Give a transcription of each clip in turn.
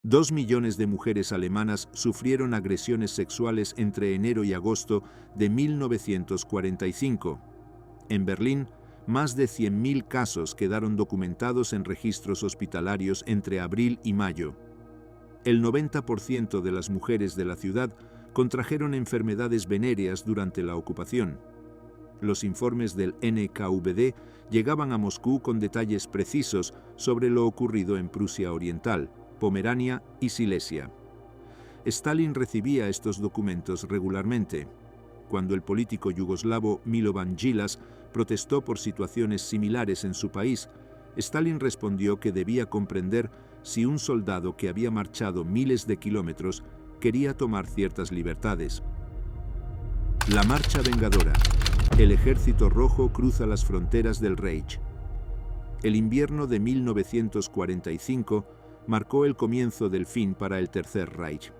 2 millones de mujeres alemanas sufrieron agresiones sexuales entre enero y agosto de 1945. En Berlín, más de 100.000 casos quedaron documentados en registros hospitalarios entre abril y mayo. El 90% de las mujeres de la ciudad contrajeron enfermedades venéreas durante la ocupación. Los informes del NKVD llegaban a Moscú con detalles precisos sobre lo ocurrido en Prusia Oriental, Pomerania y Silesia. Stalin recibía estos documentos regularmente. Cuando el político yugoslavo Milovan Djilas protestó por situaciones similares en su país, Stalin respondió que debía comprender si un soldado que había marchado miles de kilómetros quería tomar ciertas libertades. La Marcha Vengadora. El Ejército Rojo cruza las fronteras del Reich. El invierno de 1945 marcó el comienzo del fin para el Tercer Reich.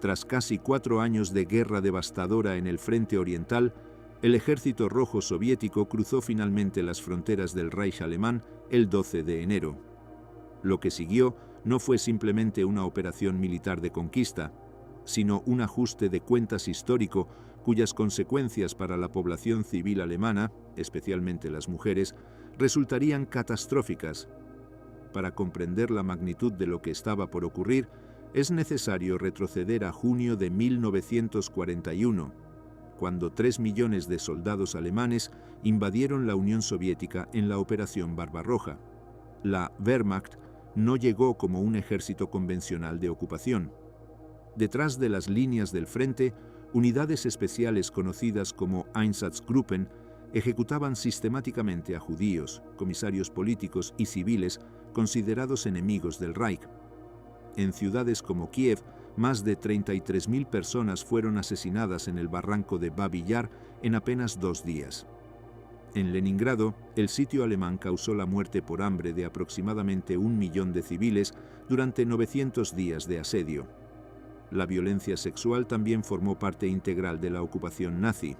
Tras casi 4 años de guerra devastadora en el frente oriental, el Ejército Rojo soviético cruzó finalmente las fronteras del Reich alemán el 12 de enero. Lo que siguió no fue simplemente una operación militar de conquista, sino un ajuste de cuentas histórico cuyas consecuencias para la población civil alemana, especialmente las mujeres, resultarían catastróficas. Para comprender la magnitud de lo que estaba por ocurrir, es necesario retroceder a junio de 1941, cuando 3 millones de soldados alemanes invadieron la Unión Soviética en la Operación Barbarroja. La Wehrmacht no llegó como un ejército convencional de ocupación. Detrás de las líneas del frente, unidades especiales conocidas como Einsatzgruppen ejecutaban sistemáticamente a judíos, comisarios políticos y civiles considerados enemigos del Reich. En ciudades como Kiev, más de 33.000 personas fueron asesinadas en el barranco de Babi Yar en apenas 2 días. En Leningrado, el sitio alemán causó la muerte por hambre de aproximadamente 1 millón de civiles durante 900 días de asedio. La violencia sexual también formó parte integral de la ocupación nazi.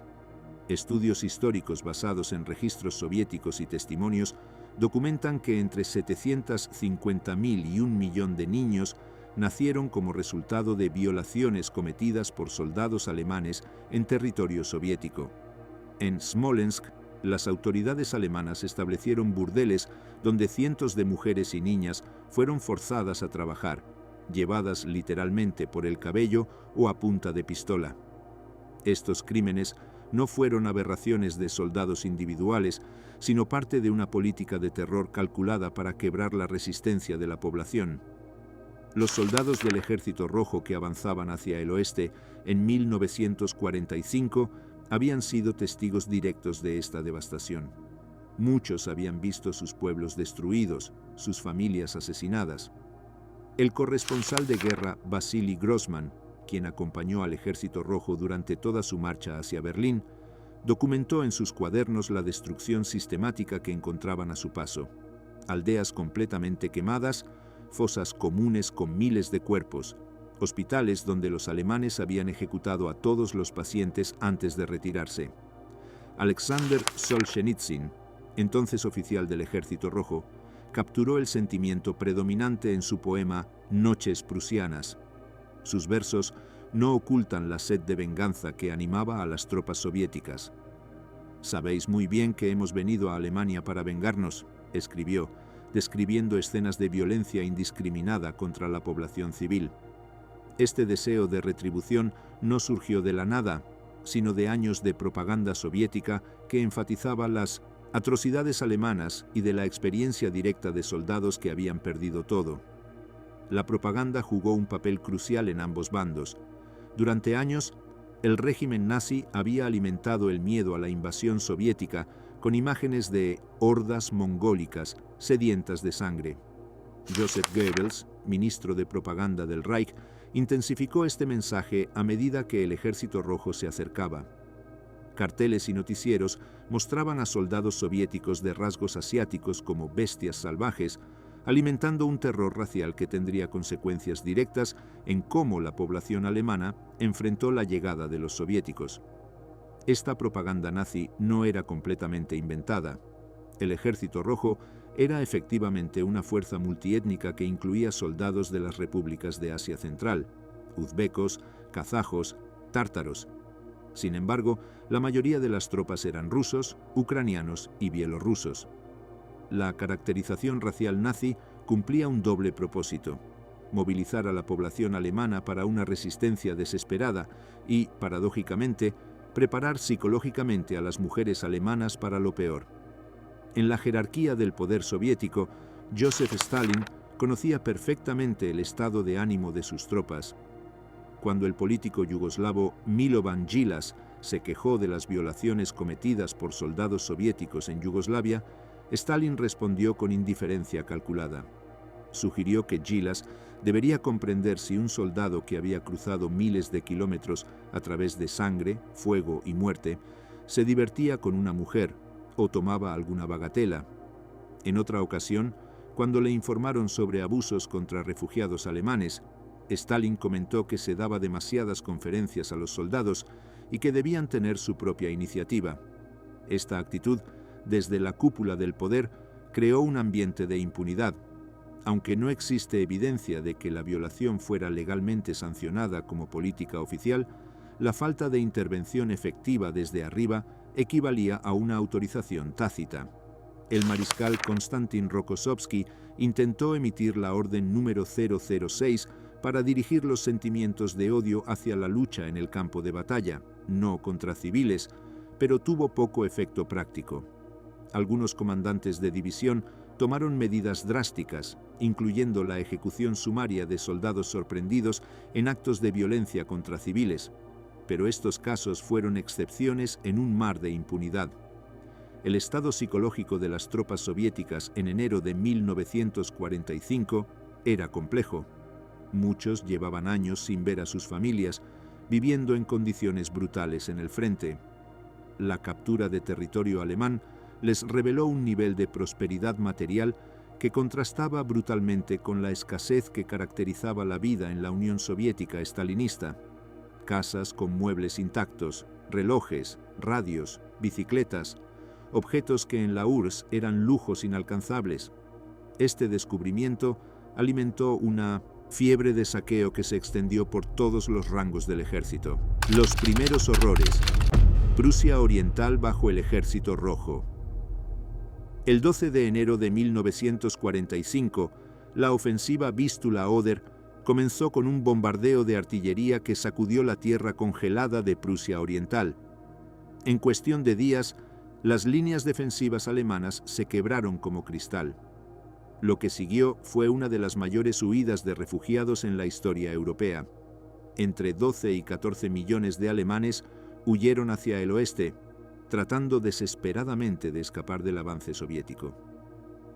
Estudios históricos basados en registros soviéticos y testimonios documentan que entre 750.000 y 1 millón de niños nacieron como resultado de violaciones cometidas por soldados alemanes en territorio soviético. En Smolensk, las autoridades alemanas establecieron burdeles donde cientos de mujeres y niñas fueron forzadas a trabajar, llevadas literalmente por el cabello o a punta de pistola. Estos crímenes no fueron aberraciones de soldados individuales, sino parte de una política de terror calculada para quebrar la resistencia de la población. Los soldados del Ejército Rojo que avanzaban hacia el oeste en 1945 habían sido testigos directos de esta devastación. Muchos habían visto sus pueblos destruidos, sus familias asesinadas. El corresponsal de guerra Vasily Grossman, quien acompañó al Ejército Rojo durante toda su marcha hacia Berlín, documentó en sus cuadernos la destrucción sistemática que encontraban a su paso. Aldeas completamente quemadas, fosas comunes con miles de cuerpos, hospitales donde los alemanes habían ejecutado a todos los pacientes antes de retirarse. Alexander Solzhenitsyn, entonces oficial del Ejército Rojo, capturó el sentimiento predominante en su poema Noches prusianas. Sus versos no ocultan la sed de venganza que animaba a las tropas soviéticas. «Sabéis muy bien que hemos venido a Alemania para vengarnos», escribió, describiendo escenas de violencia indiscriminada contra la población civil. Este deseo de retribución no surgió de la nada, sino de años de propaganda soviética que enfatizaba las atrocidades alemanas y de la experiencia directa de soldados que habían perdido todo. La propaganda jugó un papel crucial en ambos bandos. Durante años, el régimen nazi había alimentado el miedo a la invasión soviética con imágenes de hordas mongólicas sedientas de sangre. Joseph Goebbels, ministro de propaganda del Reich, intensificó este mensaje a medida que el Ejército Rojo se acercaba. Carteles y noticieros mostraban a soldados soviéticos de rasgos asiáticos como bestias salvajes, alimentando un terror racial que tendría consecuencias directas en cómo la población alemana enfrentó la llegada de los soviéticos. Esta propaganda nazi no era completamente inventada. El Ejército Rojo era efectivamente una fuerza multiétnica que incluía soldados de las repúblicas de Asia Central, uzbecos, kazajos, tártaros. Sin embargo, la mayoría de las tropas eran rusos, ucranianos y bielorrusos. La caracterización racial nazi cumplía un doble propósito: movilizar a la población alemana para una resistencia desesperada y, paradójicamente, preparar psicológicamente a las mujeres alemanas para lo peor. En la jerarquía del poder soviético, Joseph Stalin conocía perfectamente el estado de ánimo de sus tropas. Cuando el político yugoslavo Milovan Djilas se quejó de las violaciones cometidas por soldados soviéticos en Yugoslavia, Stalin respondió con indiferencia calculada. Sugirió que Djilas debería comprender si un soldado que había cruzado miles de kilómetros a través de sangre, fuego y muerte, se divertía con una mujer o tomaba alguna bagatela. En otra ocasión, cuando le informaron sobre abusos contra refugiados alemanes, Stalin comentó que se daba demasiadas conferencias a los soldados y que debían tener su propia iniciativa. Esta actitud, desde la cúpula del poder, creó un ambiente de impunidad. Aunque no existe evidencia de que la violación fuera legalmente sancionada como política oficial, la falta de intervención efectiva desde arriba equivalía a una autorización tácita. El mariscal Konstantin Rokossovski intentó emitir la orden número 006 para dirigir los sentimientos de odio hacia la lucha en el campo de batalla, no contra civiles, pero tuvo poco efecto práctico. Algunos comandantes de división tomaron medidas drásticas, incluyendo la ejecución sumaria de soldados sorprendidos en actos de violencia contra civiles, pero estos casos fueron excepciones en un mar de impunidad. El estado psicológico de las tropas soviéticas en enero de 1945 era complejo. Muchos llevaban años sin ver a sus familias, viviendo en condiciones brutales en el frente. La captura de territorio alemán les reveló un nivel de prosperidad material que contrastaba brutalmente con la escasez que caracterizaba la vida en la Unión Soviética estalinista. Casas con muebles intactos, relojes, radios, bicicletas, objetos que en la URSS eran lujos inalcanzables. Este descubrimiento alimentó una fiebre de saqueo que se extendió por todos los rangos del ejército. Los primeros horrores. Prusia Oriental bajo el Ejército Rojo. El 12 de enero de 1945, la ofensiva Vístula-Oder comenzó con un bombardeo de artillería que sacudió la tierra congelada de Prusia Oriental. En cuestión de días, las líneas defensivas alemanas se quebraron como cristal. Lo que siguió fue una de las mayores huidas de refugiados en la historia europea. Entre 12 y 14 millones de alemanes huyeron hacia el oeste, tratando desesperadamente de escapar del avance soviético.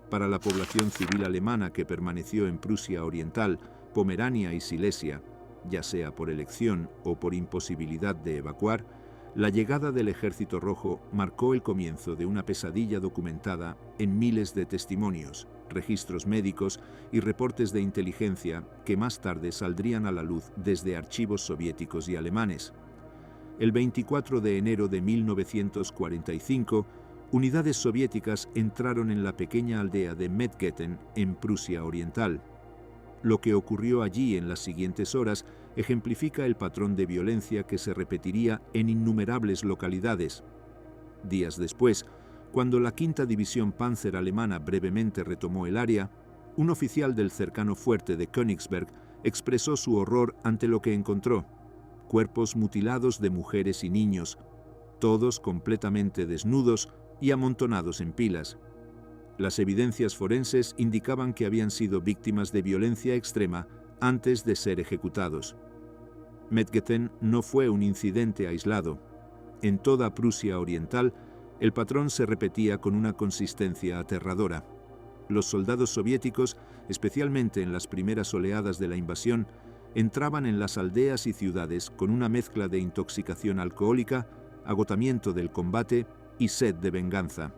Para la población civil alemana que permaneció en Prusia Oriental, Pomerania y Silesia, ya sea por elección o por imposibilidad de evacuar, la llegada del Ejército Rojo marcó el comienzo de una pesadilla documentada en miles de testimonios, registros médicos y reportes de inteligencia que más tarde saldrían a la luz desde archivos soviéticos y alemanes. El 24 de enero de 1945, unidades soviéticas entraron en la pequeña aldea de Medgetten, en Prusia Oriental. Lo que ocurrió allí en las siguientes horas ejemplifica el patrón de violencia que se repetiría en innumerables localidades. Días después, cuando la Quinta División Panzer alemana brevemente retomó el área, un oficial del cercano fuerte de Königsberg expresó su horror ante lo que encontró: cuerpos mutilados de mujeres y niños, todos completamente desnudos y amontonados en pilas. Las evidencias forenses indicaban que habían sido víctimas de violencia extrema antes de ser ejecutados. Medgetten no fue un incidente aislado. En toda Prusia Oriental, el patrón se repetía con una consistencia aterradora. Los soldados soviéticos, especialmente en las primeras oleadas de la invasión, entraban en las aldeas y ciudades con una mezcla de intoxicación alcohólica, agotamiento del combate y sed de venganza.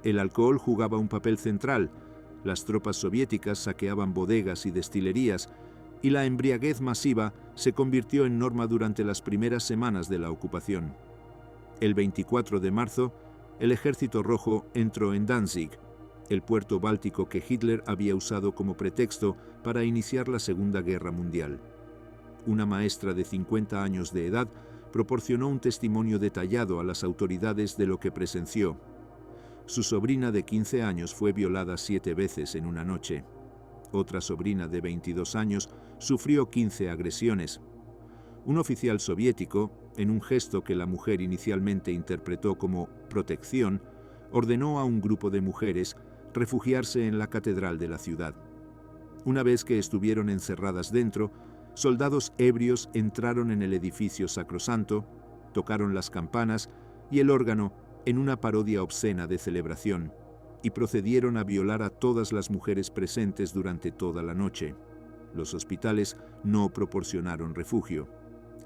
El alcohol jugaba un papel central, las tropas soviéticas saqueaban bodegas y destilerías, y la embriaguez masiva se convirtió en norma durante las primeras semanas de la ocupación. El 24 de marzo, el Ejército Rojo entró en Danzig. el puerto báltico que Hitler había usado como pretexto para iniciar la Segunda Guerra Mundial. Una maestra de 50 años de edad proporcionó un testimonio detallado a las autoridades de lo que presenció. Su sobrina de 15 años fue violada 7 veces en una noche. Otra sobrina de 22 años sufrió 15 agresiones. Un oficial soviético, en un gesto que la mujer inicialmente interpretó como protección, ordenó a un grupo de mujeres refugiarse en la catedral de la ciudad. Una vez que estuvieron encerradas dentro, soldados ebrios entraron en el edificio sacrosanto, tocaron las campanas y el órgano en una parodia obscena de celebración, y procedieron a violar a todas las mujeres presentes durante toda la noche. Los hospitales no proporcionaron refugio.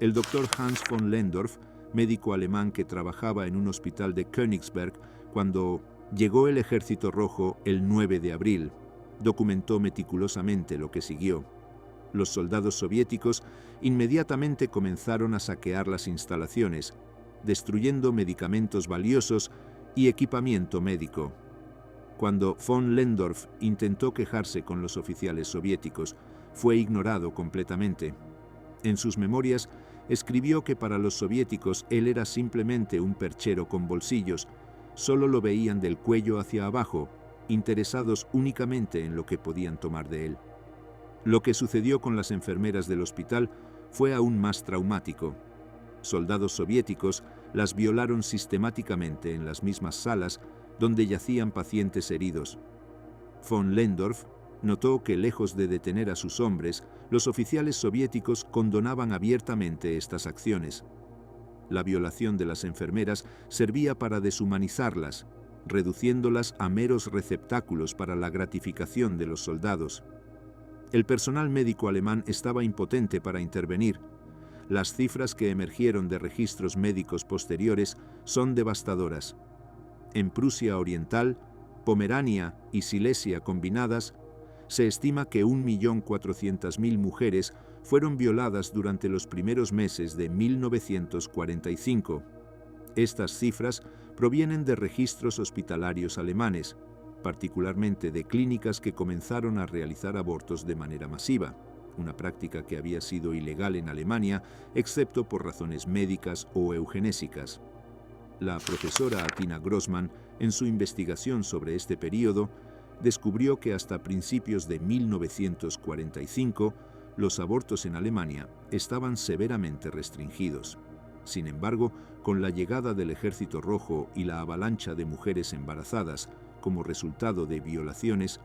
El doctor Hans von Lehndorff, médico alemán que trabajaba en un hospital de Königsberg cuando llegó el Ejército Rojo el 9 de abril, documentó meticulosamente lo que siguió. Los soldados soviéticos inmediatamente comenzaron a saquear las instalaciones, destruyendo medicamentos valiosos y equipamiento médico. Cuando von Lehndorff intentó quejarse con los oficiales soviéticos, fue ignorado completamente. En sus memorias, escribió que para los soviéticos él era simplemente un perchero con bolsillos, solo lo veían del cuello hacia abajo, interesados únicamente en lo que podían tomar de él. Lo que sucedió con las enfermeras del hospital fue aún más traumático. Soldados soviéticos las violaron sistemáticamente en las mismas salas donde yacían pacientes heridos. Von Lehndorff notó que, lejos de detener a sus hombres, los oficiales soviéticos condonaban abiertamente estas acciones. La violación de las enfermeras servía para deshumanizarlas, reduciéndolas a meros receptáculos para la gratificación de los soldados. El personal médico alemán estaba impotente para intervenir. Las cifras que emergieron de registros médicos posteriores son devastadoras. En Prusia Oriental, Pomerania y Silesia combinadas, se estima que 1.400.000 mujeres fueron violadas durante los primeros meses de 1945. Estas cifras provienen de registros hospitalarios alemanes, particularmente de clínicas que comenzaron a realizar abortos de manera masiva, una práctica que había sido ilegal en Alemania, excepto por razones médicas o eugenésicas. La profesora Atina Grossman, en su investigación sobre este período, descubrió que hasta principios de 1945 los abortos en Alemania estaban severamente restringidos. Sin embargo, con la llegada del Ejército Rojo y la avalancha de mujeres embarazadas como resultado de violaciones,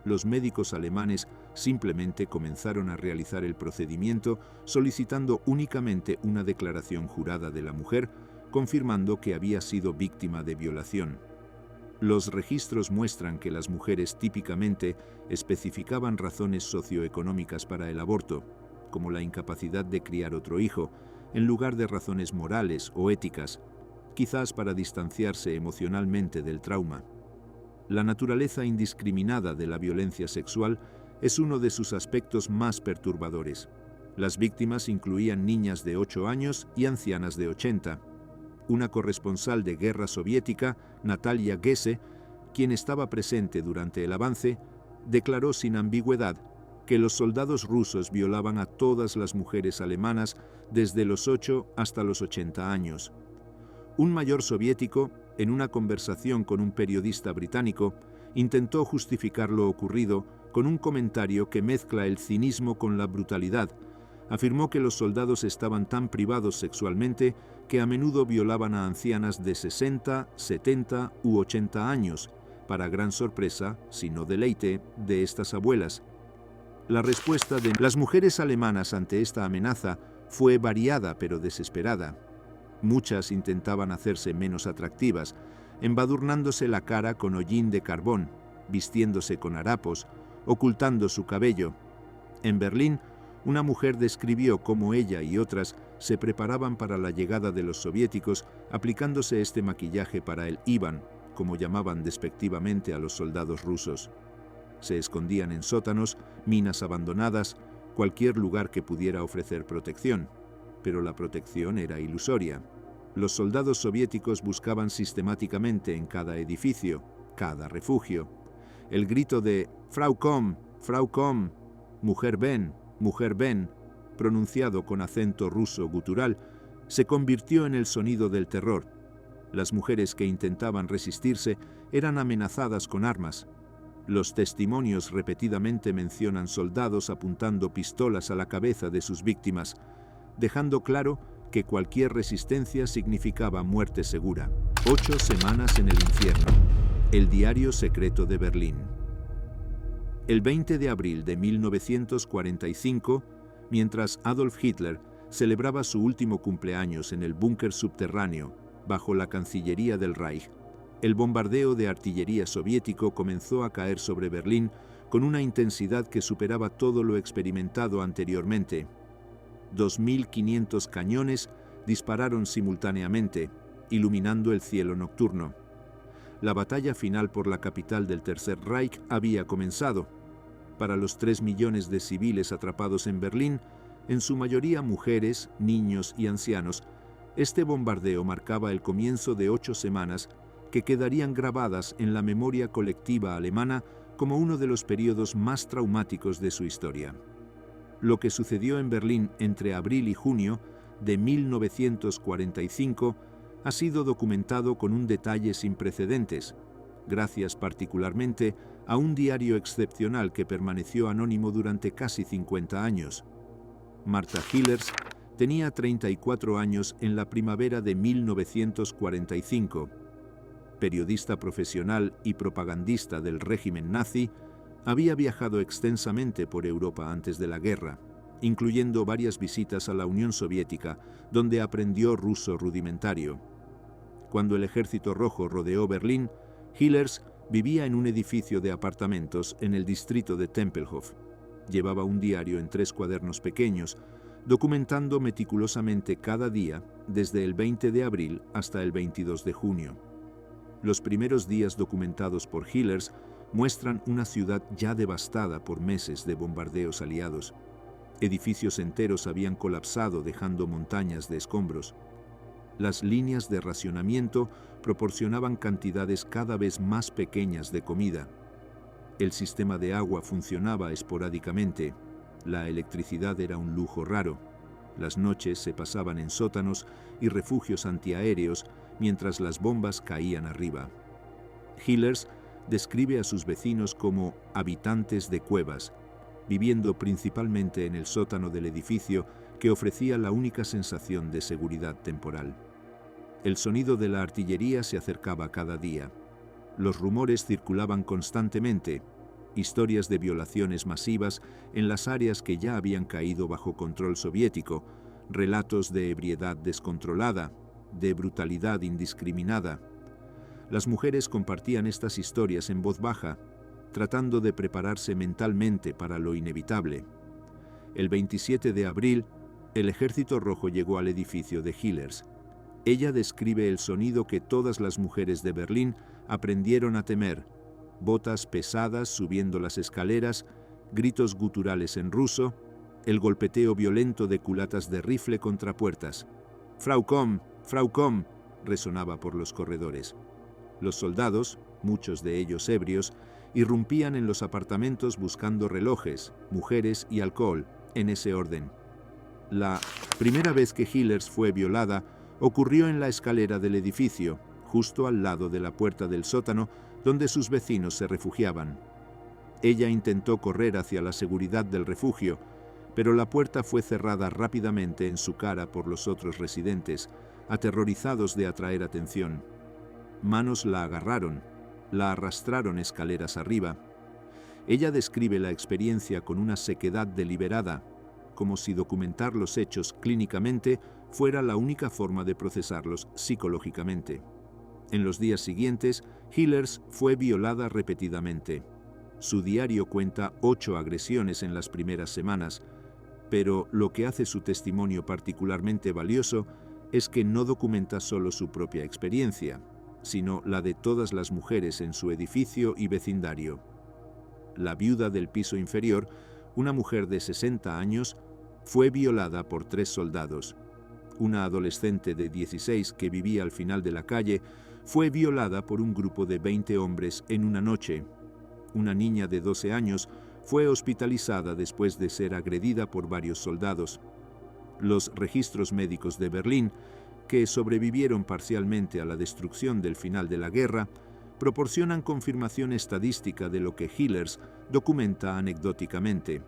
los médicos alemanes simplemente comenzaron a realizar el procedimiento solicitando únicamente una declaración jurada de la mujer, confirmando que había sido víctima de violación. Los registros muestran que las mujeres típicamente especificaban razones socioeconómicas para el aborto, como la incapacidad de criar otro hijo, en lugar de razones morales o éticas, quizás para distanciarse emocionalmente del trauma. La naturaleza indiscriminada de la violencia sexual es uno de sus aspectos más perturbadores. Las víctimas incluían niñas de 8 años y ancianas de 80. Una corresponsal de guerra soviética, Natalia Gese, quien estaba presente durante el avance, declaró sin ambigüedad que los soldados rusos violaban a todas las mujeres alemanas desde los 8 hasta los 80 años. Un mayor soviético, en una conversación con un periodista británico, intentó justificar lo ocurrido con un comentario que mezcla el cinismo con la brutalidad. Afirmó que los soldados estaban tan privados sexualmente que a menudo violaban a ancianas de 60, 70 u 80 años, para gran sorpresa, si no deleite, de estas abuelas. La respuesta de las mujeres alemanas ante esta amenaza fue variada pero desesperada. Muchas intentaban hacerse menos atractivas, embadurnándose la cara con hollín de carbón, vistiéndose con harapos, ocultando su cabello. En Berlín, una mujer describió cómo ella y otras se preparaban para la llegada de los soviéticos aplicándose este maquillaje para el Ivan, como llamaban despectivamente a los soldados rusos. Se escondían en sótanos, minas abandonadas, cualquier lugar que pudiera ofrecer protección. Pero la protección era ilusoria. Los soldados soviéticos buscaban sistemáticamente en cada edificio, cada refugio. El grito de Frau komm, mujer ven, pronunciado con acento ruso gutural, se convirtió en el sonido del terror. Las mujeres que intentaban resistirse eran amenazadas con armas. Los testimonios repetidamente mencionan soldados apuntando pistolas a la cabeza de sus víctimas, dejando claro que cualquier resistencia significaba muerte segura. 8 semanas en el infierno. El diario secreto de Berlín. El 20 de abril de 1945, mientras Adolf Hitler celebraba su último cumpleaños en el búnker subterráneo bajo la Cancillería del Reich, el bombardeo de artillería soviético comenzó a caer sobre Berlín con una intensidad que superaba todo lo experimentado anteriormente. 2.500 cañones dispararon simultáneamente, iluminando el cielo nocturno. La batalla final por la capital del Tercer Reich había comenzado. Para los 3 millones de civiles atrapados en Berlín, en su mayoría mujeres, niños y ancianos, este bombardeo marcaba el comienzo de 8 semanas que quedarían grabadas en la memoria colectiva alemana como uno de los periodos más traumáticos de su historia. Lo que sucedió en Berlín entre abril y junio de 1945 ha sido documentado con un detalle sin precedentes, gracias particularmente a un diario excepcional que permaneció anónimo durante casi 50 años. Martha Hillers tenía 34 años en la primavera de 1945. Periodista profesional y propagandista del régimen nazi, había viajado extensamente por Europa antes de la guerra, incluyendo varias visitas a la Unión Soviética, donde aprendió ruso rudimentario. Cuando el Ejército Rojo rodeó Berlín, Hillers vivía en un edificio de apartamentos en el distrito de Tempelhof. Llevaba un diario en 3 cuadernos pequeños, documentando meticulosamente cada día desde el 20 de abril hasta el 22 de junio. Los primeros días documentados por Hillers muestran una ciudad ya devastada por meses de bombardeos aliados. Edificios enteros habían colapsado dejando montañas de escombros. Las líneas de racionamiento proporcionaban cantidades cada vez más pequeñas de comida. El sistema de agua funcionaba esporádicamente. La electricidad era un lujo raro. Las noches se pasaban en sótanos y refugios antiaéreos mientras las bombas caían arriba. Hillers describe a sus vecinos como habitantes de cuevas, viviendo principalmente en el sótano del edificio que ofrecía la única sensación de seguridad temporal. El sonido de la artillería se acercaba cada día. Los rumores circulaban constantemente, historias de violaciones masivas en las áreas que ya habían caído bajo control soviético, relatos de ebriedad descontrolada, de brutalidad indiscriminada. Las mujeres compartían estas historias en voz baja, tratando de prepararse mentalmente para lo inevitable. El 27 de abril, el Ejército Rojo llegó al edificio de Hillers. Ella describe el sonido que todas las mujeres de Berlín aprendieron a temer: botas pesadas subiendo las escaleras, gritos guturales en ruso, el golpeteo violento de culatas de rifle contra puertas. Frau komm, resonaba por los corredores. Los soldados, muchos de ellos ebrios, irrumpían en los apartamentos buscando relojes, mujeres y alcohol, en ese orden. La primera vez que Hillers fue violada ocurrió en la escalera del edificio, justo al lado de la puerta del sótano donde sus vecinos se refugiaban. Ella intentó correr hacia la seguridad del refugio, pero la puerta fue cerrada rápidamente en su cara por los otros residentes, aterrorizados de atraer atención. Manos la agarraron, la arrastraron escaleras arriba. Ella describe la experiencia con una sequedad deliberada, como si documentar los hechos clínicamente fuera la única forma de procesarlos psicológicamente. En los días siguientes, Hillers fue violada repetidamente. Su diario cuenta 8 agresiones en las primeras semanas, pero lo que hace su testimonio particularmente valioso es que no documenta solo su propia experiencia, sino la de todas las mujeres en su edificio y vecindario. La viuda del piso inferior, una mujer de 60 años, fue violada por 3 soldados. Una adolescente de 16 que vivía al final de la calle fue violada por un grupo de 20 hombres en una noche. una niña de 12 años, fue hospitalizada después de ser agredida por varios soldados. Los registros médicos de Berlín, que sobrevivieron parcialmente a la destrucción del final de la guerra, proporcionan confirmación estadística de lo que Hillers documenta anecdóticamente.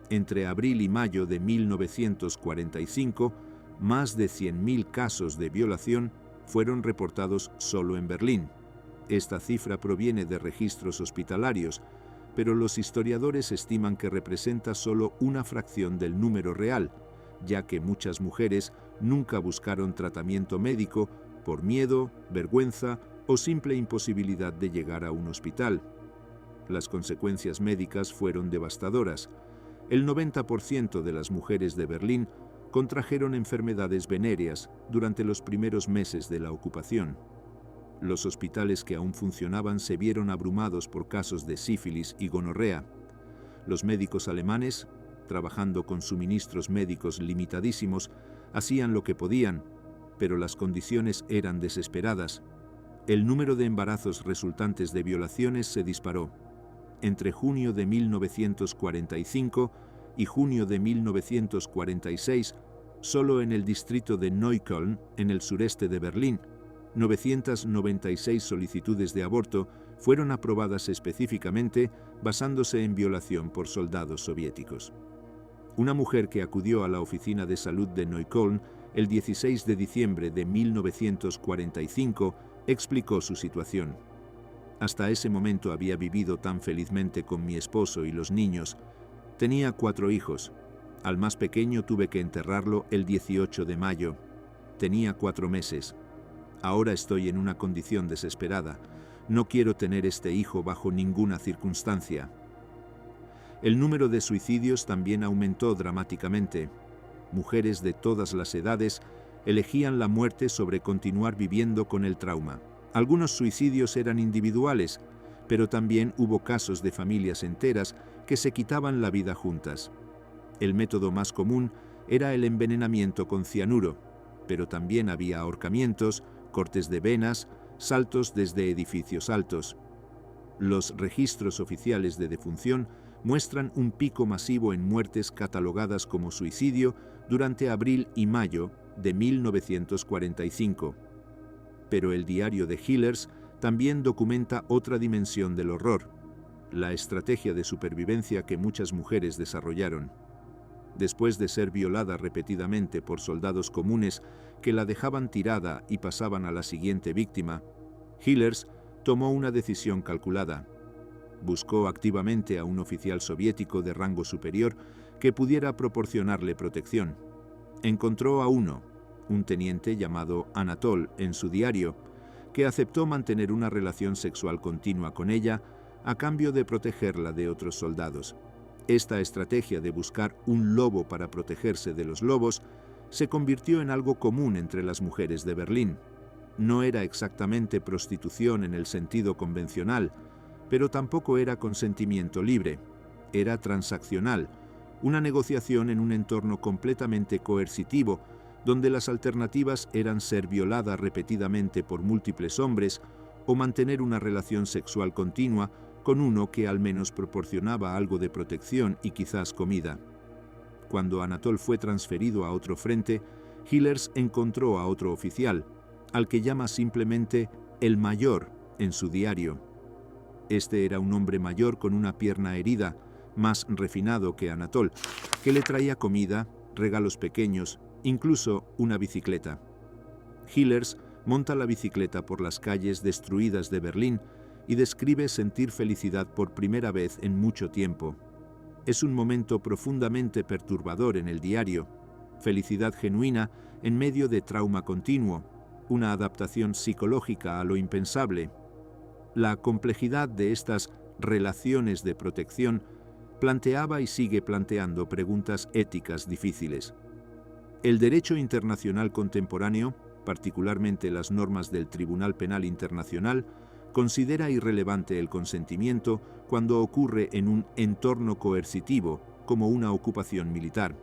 Entre abril y mayo de 1945, más de 100.000 casos de violación fueron reportados solo en Berlín. Esta cifra proviene de registros hospitalarios, pero los historiadores estiman que representa solo una fracción del número real, ya que muchas mujeres nunca buscaron tratamiento médico por miedo, vergüenza o simple imposibilidad de llegar a un hospital. Las consecuencias médicas fueron devastadoras. El 90% de las mujeres de Berlín contrajeron enfermedades venéreas durante los primeros meses de la ocupación. Los hospitales que aún funcionaban se vieron abrumados por casos de sífilis y gonorrea. Los médicos alemanes, trabajando con suministros médicos limitadísimos, hacían lo que podían, pero las condiciones eran desesperadas. El número de embarazos resultantes de violaciones se disparó. Entre junio de 1945 y junio de 1946, solo en el distrito de Neukölln, en el sureste de Berlín, 996 solicitudes de aborto fueron aprobadas específicamente basándose en violación por soldados soviéticos. Una mujer que acudió a la oficina de salud de Neukölln el 16 de diciembre de 1945 explicó su situación. Hasta ese momento había vivido tan felizmente con mi esposo y los niños. Tenía 4 hijos. Al más pequeño tuve que enterrarlo el 18 de mayo. Tenía 4 meses. Ahora estoy en una condición desesperada. No quiero tener este hijo bajo ninguna circunstancia. El número de suicidios también aumentó dramáticamente. Mujeres de todas las edades elegían la muerte sobre continuar viviendo con el trauma. Algunos suicidios eran individuales, pero también hubo casos de familias enteras que se quitaban la vida juntas. El método más común era el envenenamiento con cianuro, pero también había ahorcamientos, cortes de venas, saltos desde edificios altos. Los registros oficiales de defunción muestran un pico masivo en muertes catalogadas como suicidio durante abril y mayo de 1945. Pero el diario de Hillers también documenta otra dimensión del horror, la estrategia de supervivencia que muchas mujeres desarrollaron. Después de ser violada repetidamente por soldados comunes que la dejaban tirada y pasaban a la siguiente víctima, Hillers tomó una decisión calculada. Buscó activamente a un oficial soviético de rango superior que pudiera proporcionarle protección. Encontró a uno, un teniente llamado Anatol, en su diario, que aceptó mantener una relación sexual continua con ella a cambio de protegerla de otros soldados. Esta estrategia de buscar un lobo para protegerse de los lobos se convirtió en algo común entre las mujeres de Berlín. No era exactamente prostitución en el sentido convencional, pero tampoco era consentimiento libre. Era transaccional, una negociación en un entorno completamente coercitivo, donde las alternativas eran ser violada repetidamente por múltiples hombres o mantener una relación sexual continua con uno que al menos proporcionaba algo de protección y quizás comida. Cuando Anatol fue transferido a otro frente, Hillers encontró a otro oficial, al que llama simplemente el mayor en su diario. Este era un hombre mayor con una pierna herida, más refinado que Anatol, que le traía comida, regalos pequeños, incluso una bicicleta. Hillers monta la bicicleta por las calles destruidas de Berlín y describe sentir felicidad por primera vez en mucho tiempo. Es un momento profundamente perturbador en el diario, felicidad genuina en medio de trauma continuo, una adaptación psicológica a lo impensable. La complejidad de estas relaciones de protección planteaba y sigue planteando preguntas éticas difíciles. El derecho internacional contemporáneo, particularmente las normas del Tribunal Penal Internacional, considera irrelevante el consentimiento cuando ocurre en un entorno coercitivo, como una ocupación militar.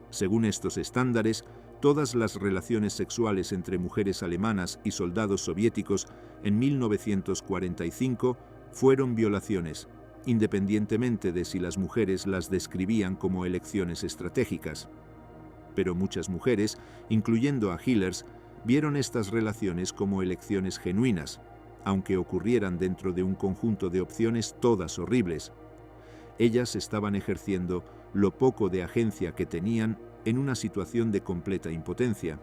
Según estos estándares, todas las relaciones sexuales entre mujeres alemanas y soldados soviéticos en 1945 fueron violaciones, independientemente de si las mujeres las describían como elecciones estratégicas. Pero muchas mujeres, incluyendo a Hillers, vieron estas relaciones como elecciones genuinas, aunque ocurrieran dentro de un conjunto de opciones todas horribles. Ellas estaban ejerciendo lo poco de agencia que tenían en una situación de completa impotencia.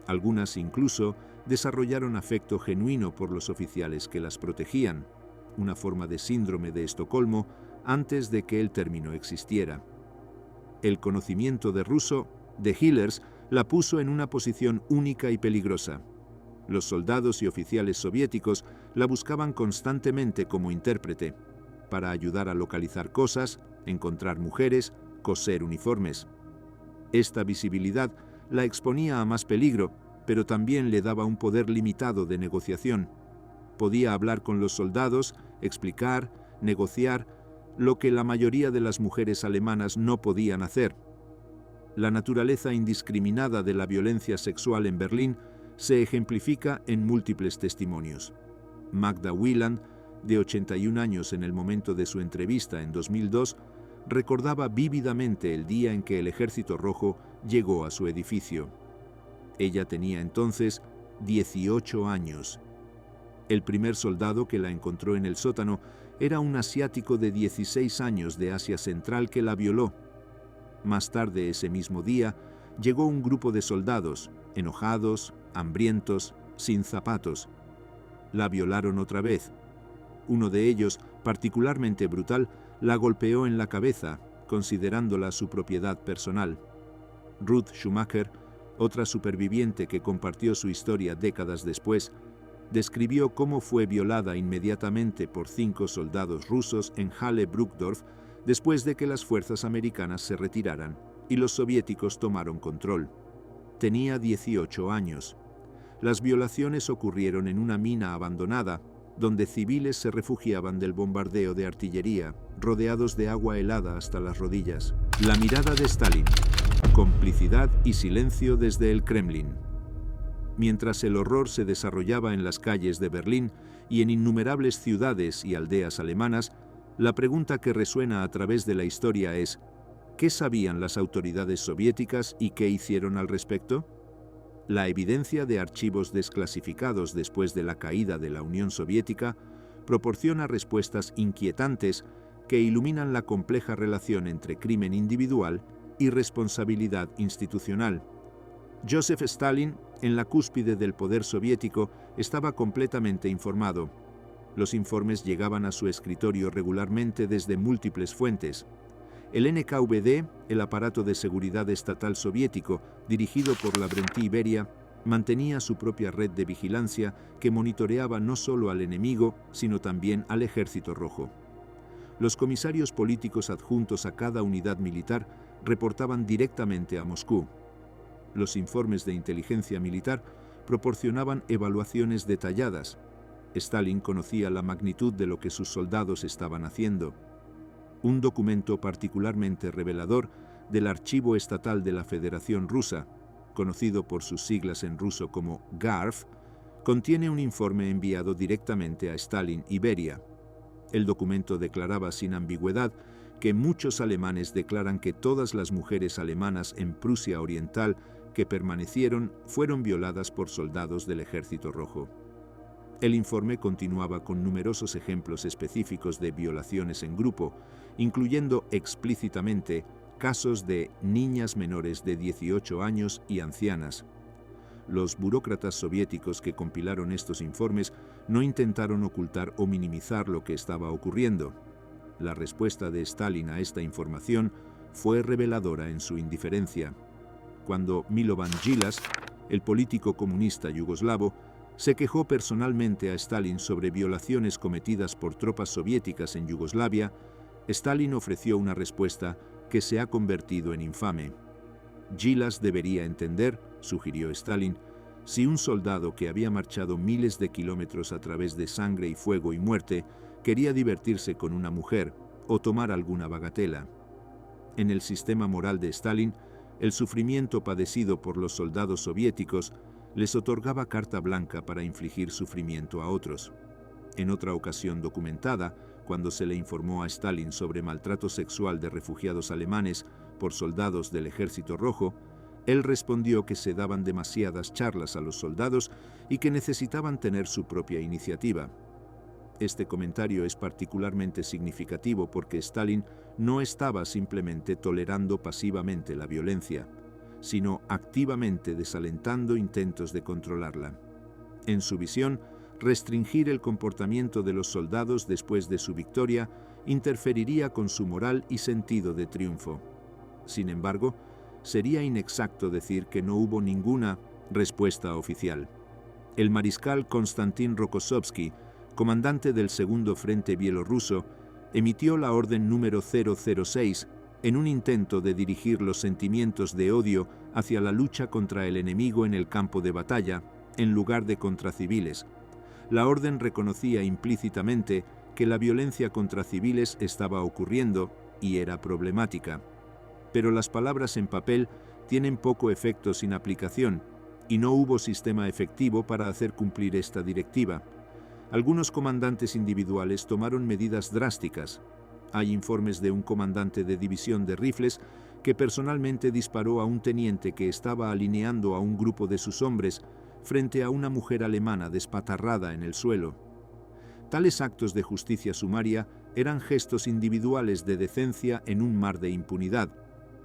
Algunas incluso desarrollaron afecto genuino por los oficiales que las protegían, una forma de síndrome de Estocolmo antes de que el término existiera. El conocimiento de ruso de Hillers la puso en una posición única y peligrosa. Los soldados y oficiales soviéticos la buscaban constantemente como intérprete, para ayudar a localizar cosas, encontrar mujeres, coser uniformes. Esta visibilidad la exponía a más peligro, pero también le daba un poder limitado de negociación. Podía hablar con los soldados, explicar, negociar, lo que la mayoría de las mujeres alemanas no podían hacer. La naturaleza indiscriminada de la violencia sexual en Berlín se ejemplifica en múltiples testimonios. Magda Wieland, de 81 años en el momento de su entrevista en 2002, recordaba vívidamente el día en que el Ejército Rojo llegó a su edificio. Ella tenía entonces 18 años. El primer soldado que la encontró en el sótano era un asiático de 16 años de Asia Central que la violó. Más tarde ese mismo día, llegó un grupo de soldados, enojados, hambrientos, sin zapatos. La violaron otra vez. Uno de ellos, particularmente brutal, la golpeó en la cabeza, considerándola su propiedad personal. Ruth Schumacher, otra superviviente que compartió su historia décadas después, describió cómo fue violada inmediatamente por 5 soldados rusos en Halle-Brückdorf después de que las fuerzas americanas se retiraran y los soviéticos tomaron control. Tenía 18 años. Las violaciones ocurrieron en una mina abandonada, donde civiles se refugiaban del bombardeo de artillería, rodeados de agua helada hasta las rodillas. La mirada de Stalin. Complicidad y silencio desde el Kremlin. Mientras el horror se desarrollaba en las calles de Berlín y en innumerables ciudades y aldeas alemanas, la pregunta que resuena a través de la historia es: ¿qué sabían las autoridades soviéticas y qué hicieron al respecto? La evidencia de archivos desclasificados después de la caída de la Unión Soviética proporciona respuestas inquietantes que iluminan la compleja relación entre crimen individual y responsabilidad institucional. Joseph Stalin, en la cúspide del poder soviético, estaba completamente informado. Los informes llegaban a su escritorio regularmente desde múltiples fuentes. El NKVD, el aparato de seguridad estatal soviético, dirigido por Lavrenti Beria, mantenía su propia red de vigilancia que monitoreaba no solo al enemigo, sino también al Ejército Rojo. Los comisarios políticos adjuntos a cada unidad militar reportaban directamente a Moscú. Los informes de inteligencia militar proporcionaban evaluaciones detalladas. Stalin conocía la magnitud de lo que sus soldados estaban haciendo. Un documento particularmente revelador del Archivo Estatal de la Federación Rusa, conocido por sus siglas en ruso como GARF, contiene un informe enviado directamente a Stalin y Beria. El documento declaraba sin ambigüedad que muchos alemanes declaran que todas las mujeres alemanas en Prusia Oriental que permanecieron fueron violadas por soldados del Ejército Rojo. El informe continuaba con numerosos ejemplos específicos de violaciones en grupo, incluyendo explícitamente casos de niñas menores de 18 años y ancianas. Los burócratas soviéticos que compilaron estos informes no intentaron ocultar o minimizar lo que estaba ocurriendo. La respuesta de Stalin a esta información fue reveladora en su indiferencia. Cuando Milovan Djilas, el político comunista yugoslavo, se quejó personalmente a Stalin sobre violaciones cometidas por tropas soviéticas en Yugoslavia, Stalin ofreció una respuesta que se ha convertido en infame. Djilas debería entender, sugirió Stalin, si un soldado que había marchado miles de kilómetros a través de sangre y fuego y muerte quería divertirse con una mujer o tomar alguna bagatela. En el sistema moral de Stalin, el sufrimiento padecido por los soldados soviéticos les otorgaba carta blanca para infligir sufrimiento a otros. En otra ocasión documentada, cuando se le informó a Stalin sobre maltrato sexual de refugiados alemanes por soldados del Ejército Rojo, él respondió que se daban demasiadas charlas a los soldados y que necesitaban tener su propia iniciativa. Este comentario es particularmente significativo porque Stalin no estaba simplemente tolerando pasivamente la violencia, sino activamente desalentando intentos de controlarla. En su visión, restringir el comportamiento de los soldados después de su victoria interferiría con su moral y sentido de triunfo. Sin embargo, sería inexacto decir que no hubo ninguna respuesta oficial. El mariscal Konstantin Rokossovski, comandante del Segundo Frente Bielorruso, emitió la orden número 006 en un intento de dirigir los sentimientos de odio hacia la lucha contra el enemigo en el campo de batalla, en lugar de contra civiles. La orden reconocía implícitamente que la violencia contra civiles estaba ocurriendo y era problemática. Pero las palabras en papel tienen poco efecto sin aplicación, y no hubo sistema efectivo para hacer cumplir esta directiva. Algunos comandantes individuales tomaron medidas drásticas. Hay informes de un comandante de división de rifles que personalmente disparó a un teniente que estaba alineando a un grupo de sus hombres frente a una mujer alemana despatarrada en el suelo. Tales actos de justicia sumaria eran gestos individuales de decencia en un mar de impunidad,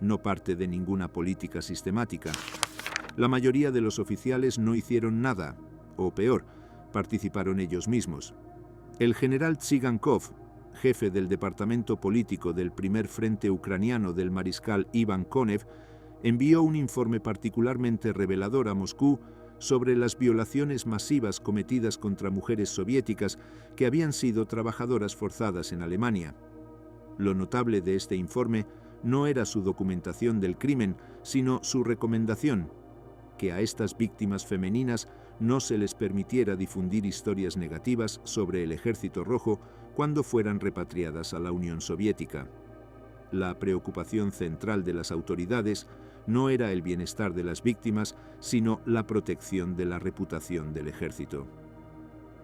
no parte de ninguna política sistemática. La mayoría de los oficiales no hicieron nada, o peor, participaron ellos mismos. El general Tsigankov, jefe del departamento político del primer frente ucraniano del mariscal Iván Konev, envió un informe particularmente revelador a Moscú sobre las violaciones masivas cometidas contra mujeres soviéticas que habían sido trabajadoras forzadas en Alemania. Lo notable de este informe no era su documentación del crimen, sino su recomendación, que a estas víctimas femeninas no se les permitiera difundir historias negativas sobre el Ejército Rojo cuando fueran repatriadas a la Unión Soviética. La preocupación central de las autoridades no era el bienestar de las víctimas, sino la protección de la reputación del ejército.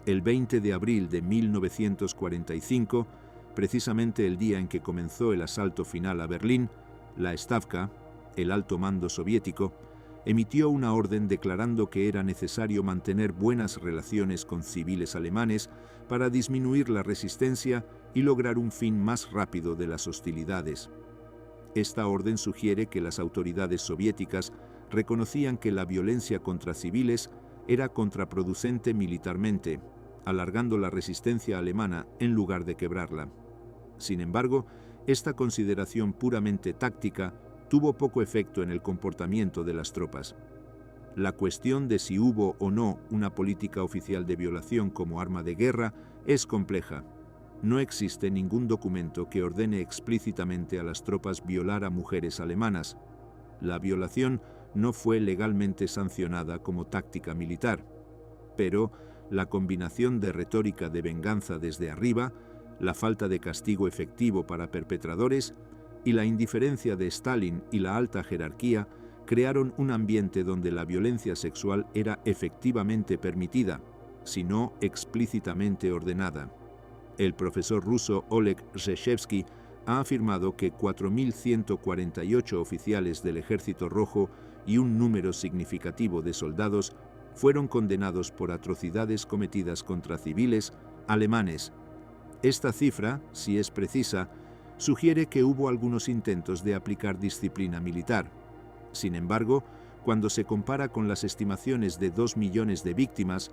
El 20 de abril de 1945, precisamente el día en que comenzó el asalto final a Berlín, la Stavka, el alto mando soviético, emitió una orden declarando que era necesario mantener buenas relaciones con civiles alemanes para disminuir la resistencia y lograr un fin más rápido de las hostilidades. Esta orden sugiere que las autoridades soviéticas reconocían que la violencia contra civiles era contraproducente militarmente, alargando la resistencia alemana en lugar de quebrarla. Sin embargo, esta consideración puramente táctica tuvo poco efecto en el comportamiento de las tropas. La cuestión de si hubo o no una política oficial de violación como arma de guerra es compleja. No existe ningún documento que ordene explícitamente a las tropas violar a mujeres alemanas. La violación no fue legalmente sancionada como táctica militar, pero la combinación de retórica de venganza desde arriba, la falta de castigo efectivo para perpetradores y la indiferencia de Stalin y la alta jerarquía crearon un ambiente donde la violencia sexual era efectivamente permitida, si no explícitamente ordenada. El profesor ruso Oleg Rzeszewski ha afirmado que 4.148 oficiales del Ejército Rojo y un número significativo de soldados fueron condenados por atrocidades cometidas contra civiles alemanes. Esta cifra, si es precisa, sugiere que hubo algunos intentos de aplicar disciplina militar. Sin embargo, cuando se compara con las estimaciones de 2 millones de víctimas,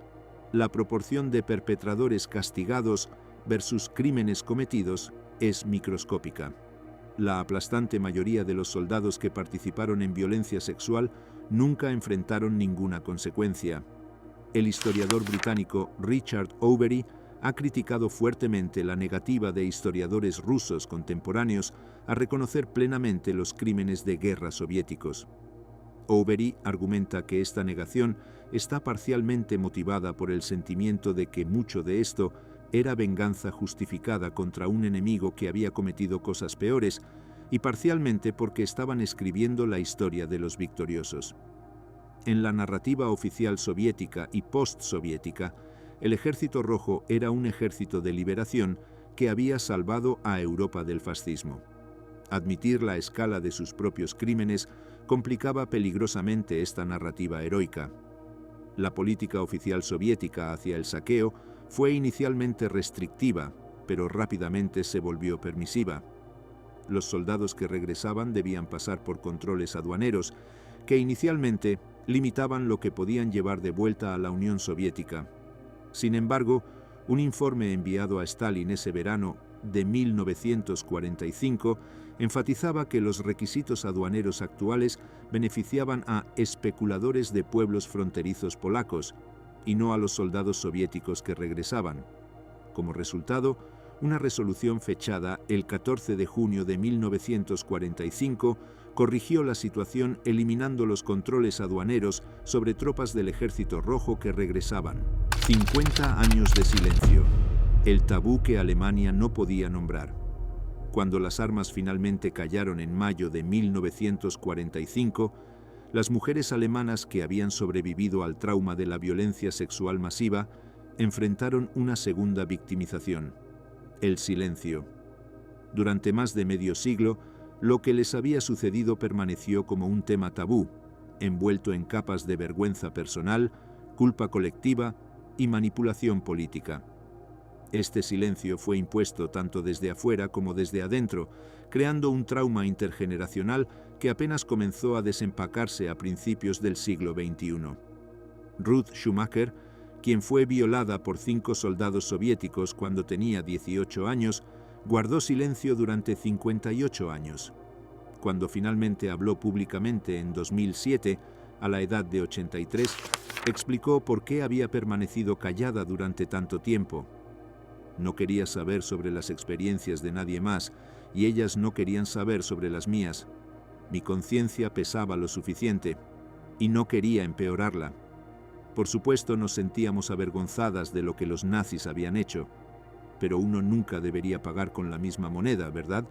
la proporción de perpetradores castigados versus crímenes cometidos es microscópica. La aplastante mayoría de los soldados que participaron en violencia sexual nunca enfrentaron ninguna consecuencia. El historiador británico Richard Overy ha criticado fuertemente la negativa de historiadores rusos contemporáneos a reconocer plenamente los crímenes de guerra soviéticos. Overy argumenta que esta negación está parcialmente motivada por el sentimiento de que mucho de esto era venganza justificada contra un enemigo que había cometido cosas peores, y parcialmente porque estaban escribiendo la historia de los victoriosos. En la narrativa oficial soviética y postsoviética, el Ejército Rojo era un ejército de liberación que había salvado a Europa del fascismo. Admitir la escala de sus propios crímenes complicaba peligrosamente esta narrativa heroica. La política oficial soviética hacia el saqueo fue inicialmente restrictiva, pero rápidamente se volvió permisiva. Los soldados que regresaban debían pasar por controles aduaneros, que inicialmente limitaban lo que podían llevar de vuelta a la Unión Soviética. Sin embargo, un informe enviado a Stalin ese verano de 1945 enfatizaba que los requisitos aduaneros actuales beneficiaban a especuladores de pueblos fronterizos polacos y no a los soldados soviéticos que regresaban. Como resultado, una resolución fechada el 14 de junio de 1945 corrigió la situación eliminando los controles aduaneros sobre tropas del Ejército Rojo que regresaban. 50 años de silencio. El tabú que Alemania no podía nombrar. Cuando las armas finalmente callaron en mayo de 1945, las mujeres alemanas que habían sobrevivido al trauma de la violencia sexual masiva enfrentaron una segunda victimización: el silencio. Durante más de medio siglo, lo que les había sucedido permaneció como un tema tabú, envuelto en capas de vergüenza personal, culpa colectiva y manipulación política. Este silencio fue impuesto tanto desde afuera como desde adentro, creando un trauma intergeneracional que apenas comenzó a desempacarse a principios del siglo XXI. Ruth Schumacher, quien fue violada por 5 soldados soviéticos cuando tenía 18 años, guardó silencio durante 58 años. Cuando finalmente habló públicamente en 2007, a la edad de 83, explicó por qué había permanecido callada durante tanto tiempo. No quería saber sobre las experiencias de nadie más, y ellas no querían saber sobre las mías. Mi conciencia pesaba lo suficiente, y no quería empeorarla. Por supuesto, nos sentíamos avergonzadas de lo que los nazis habían hecho, pero uno nunca debería pagar con la misma moneda, ¿verdad?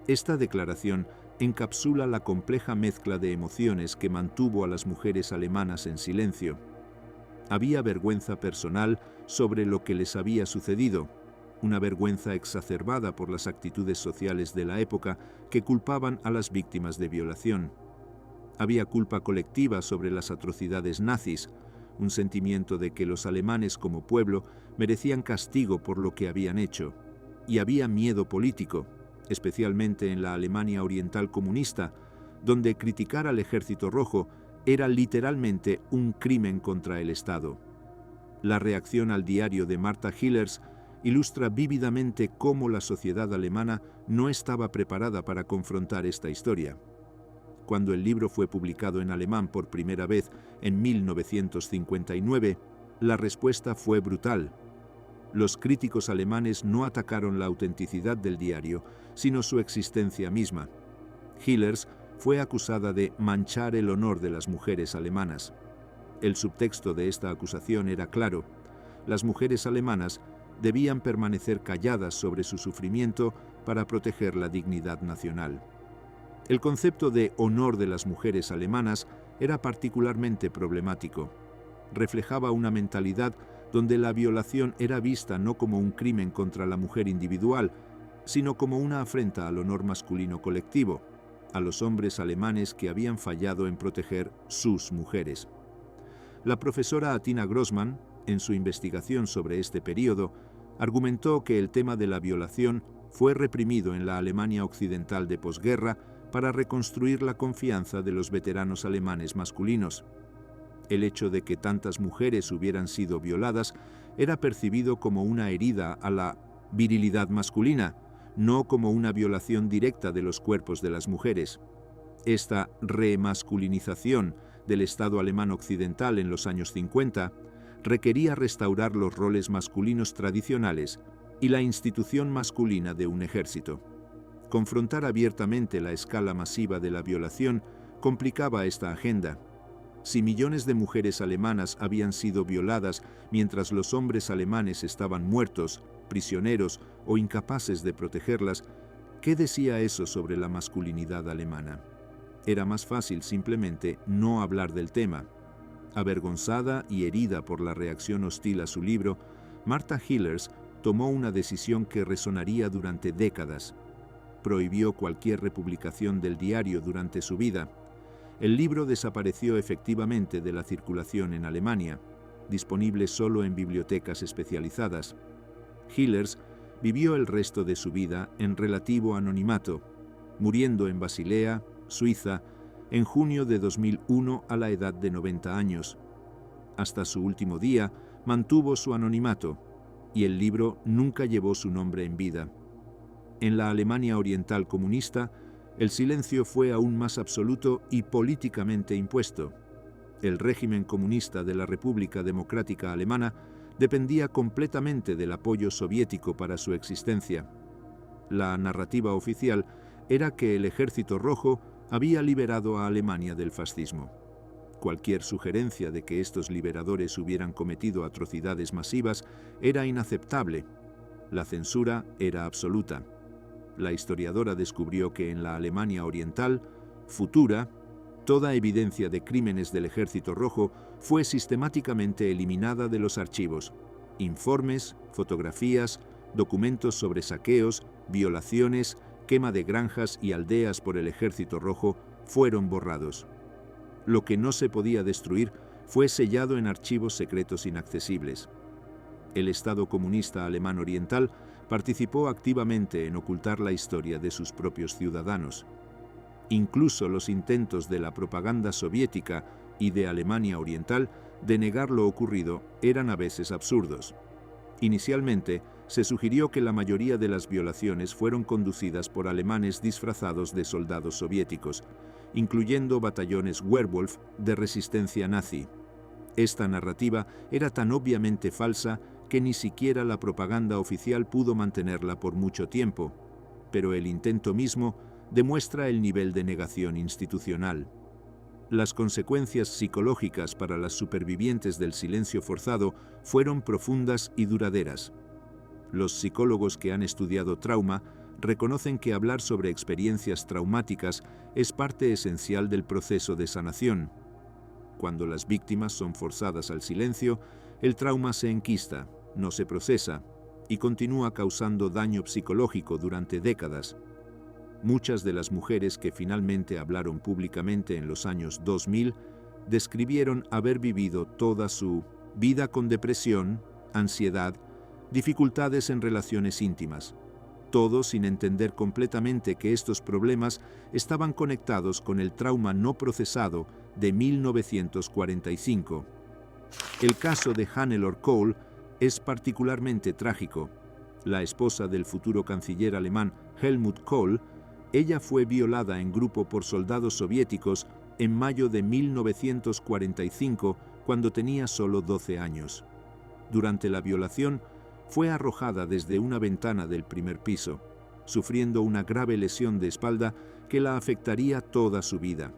Esta declaración encapsula la compleja mezcla de emociones que mantuvo a las mujeres alemanas en silencio. Había vergüenza personal sobre lo que les había sucedido, una vergüenza exacerbada por las actitudes sociales de la época que culpaban a las víctimas de violación. Había culpa colectiva sobre las atrocidades nazis, un sentimiento de que los alemanes como pueblo merecían castigo por lo que habían hecho. Y había miedo político, especialmente en la Alemania oriental comunista, donde criticar al Ejército Rojo era literalmente un crimen contra el Estado. La reacción al diario de Martha Hillers ilustra vívidamente cómo la sociedad alemana no estaba preparada para confrontar esta historia. Cuando el libro fue publicado en alemán por primera vez en 1959, la respuesta fue brutal. Los críticos alemanes no atacaron la autenticidad del diario, sino su existencia misma. Hillers fue acusada de manchar el honor de las mujeres alemanas. El subtexto de esta acusación era claro: las mujeres alemanas debían permanecer calladas sobre su sufrimiento para proteger la dignidad nacional. El concepto de honor de las mujeres alemanas era particularmente problemático. Reflejaba una mentalidad donde la violación era vista no como un crimen contra la mujer individual, sino como una afrenta al honor masculino colectivo, a los hombres alemanes que habían fallado en proteger sus mujeres. La profesora Atina Grossman, en su investigación sobre este período, argumentó que el tema de la violación fue reprimido en la Alemania occidental de posguerra para reconstruir la confianza de los veteranos alemanes masculinos. El hecho de que tantas mujeres hubieran sido violadas era percibido como una herida a la virilidad masculina, no como una violación directa de los cuerpos de las mujeres. Esta remasculinización del Estado alemán occidental en los años 50 requería restaurar los roles masculinos tradicionales y la institución masculina de un ejército. Confrontar abiertamente la escala masiva de la violación complicaba esta agenda. Si millones de mujeres alemanas habían sido violadas mientras los hombres alemanes estaban muertos, prisioneros o incapaces de protegerlas, ¿qué decía eso sobre la masculinidad alemana? Era más fácil simplemente no hablar del tema. Avergonzada y herida por la reacción hostil a su libro, Martha Hillers tomó una decisión que resonaría durante décadas. Prohibió cualquier republicación del diario durante su vida. El libro desapareció efectivamente de la circulación en Alemania, disponible solo en bibliotecas especializadas. Hillers vivió el resto de su vida en relativo anonimato, muriendo en Basilea, Suiza, en junio de 2001 a la edad de 90 años. Hasta su último día mantuvo su anonimato, y el libro nunca llevó su nombre en vida. En la Alemania Oriental comunista, el silencio fue aún más absoluto y políticamente impuesto. El régimen comunista de la República Democrática Alemana dependía completamente del apoyo soviético para su existencia. La narrativa oficial era que el Ejército Rojo había liberado a Alemania del fascismo. Cualquier sugerencia de que estos liberadores hubieran cometido atrocidades masivas era inaceptable. La censura era absoluta. La historiadora descubrió que en la Alemania Oriental, futura, toda evidencia de crímenes del Ejército Rojo fue sistemáticamente eliminada de los archivos. Informes, fotografías, documentos sobre saqueos, violaciones, quema de granjas y aldeas por el Ejército Rojo fueron borrados. Lo que no se podía destruir fue sellado en archivos secretos inaccesibles. El Estado comunista alemán oriental participó activamente en ocultar la historia de sus propios ciudadanos. Incluso los intentos de la propaganda soviética y de Alemania Oriental de negar lo ocurrido eran a veces absurdos. Inicialmente, se sugirió que la mayoría de las violaciones fueron conducidas por alemanes disfrazados de soldados soviéticos, incluyendo batallones Werwolf de resistencia nazi. Esta narrativa era tan obviamente falsa que ni siquiera la propaganda oficial pudo mantenerla por mucho tiempo, pero el intento mismo demuestra el nivel de negación institucional. Las consecuencias psicológicas para las supervivientes del silencio forzado fueron profundas y duraderas. Los psicólogos que han estudiado trauma reconocen que hablar sobre experiencias traumáticas es parte esencial del proceso de sanación. Cuando las víctimas son forzadas al silencio, el trauma se enquista, no se procesa y continúa causando daño psicológico durante décadas. Muchas de las mujeres que finalmente hablaron públicamente en los años 2000 describieron haber vivido toda su vida con depresión, ansiedad, dificultades en relaciones íntimas, todo sin entender completamente que estos problemas estaban conectados con el trauma no procesado de 1945. El caso de Hannelore Kohl es particularmente trágico. La esposa del futuro canciller alemán Helmut Kohl, ella fue violada en grupo por soldados soviéticos en mayo de 1945, cuando tenía solo 12 años. Durante la violación, fue arrojada desde una ventana del primer piso, sufriendo una grave lesión de espalda que la afectaría toda su vida.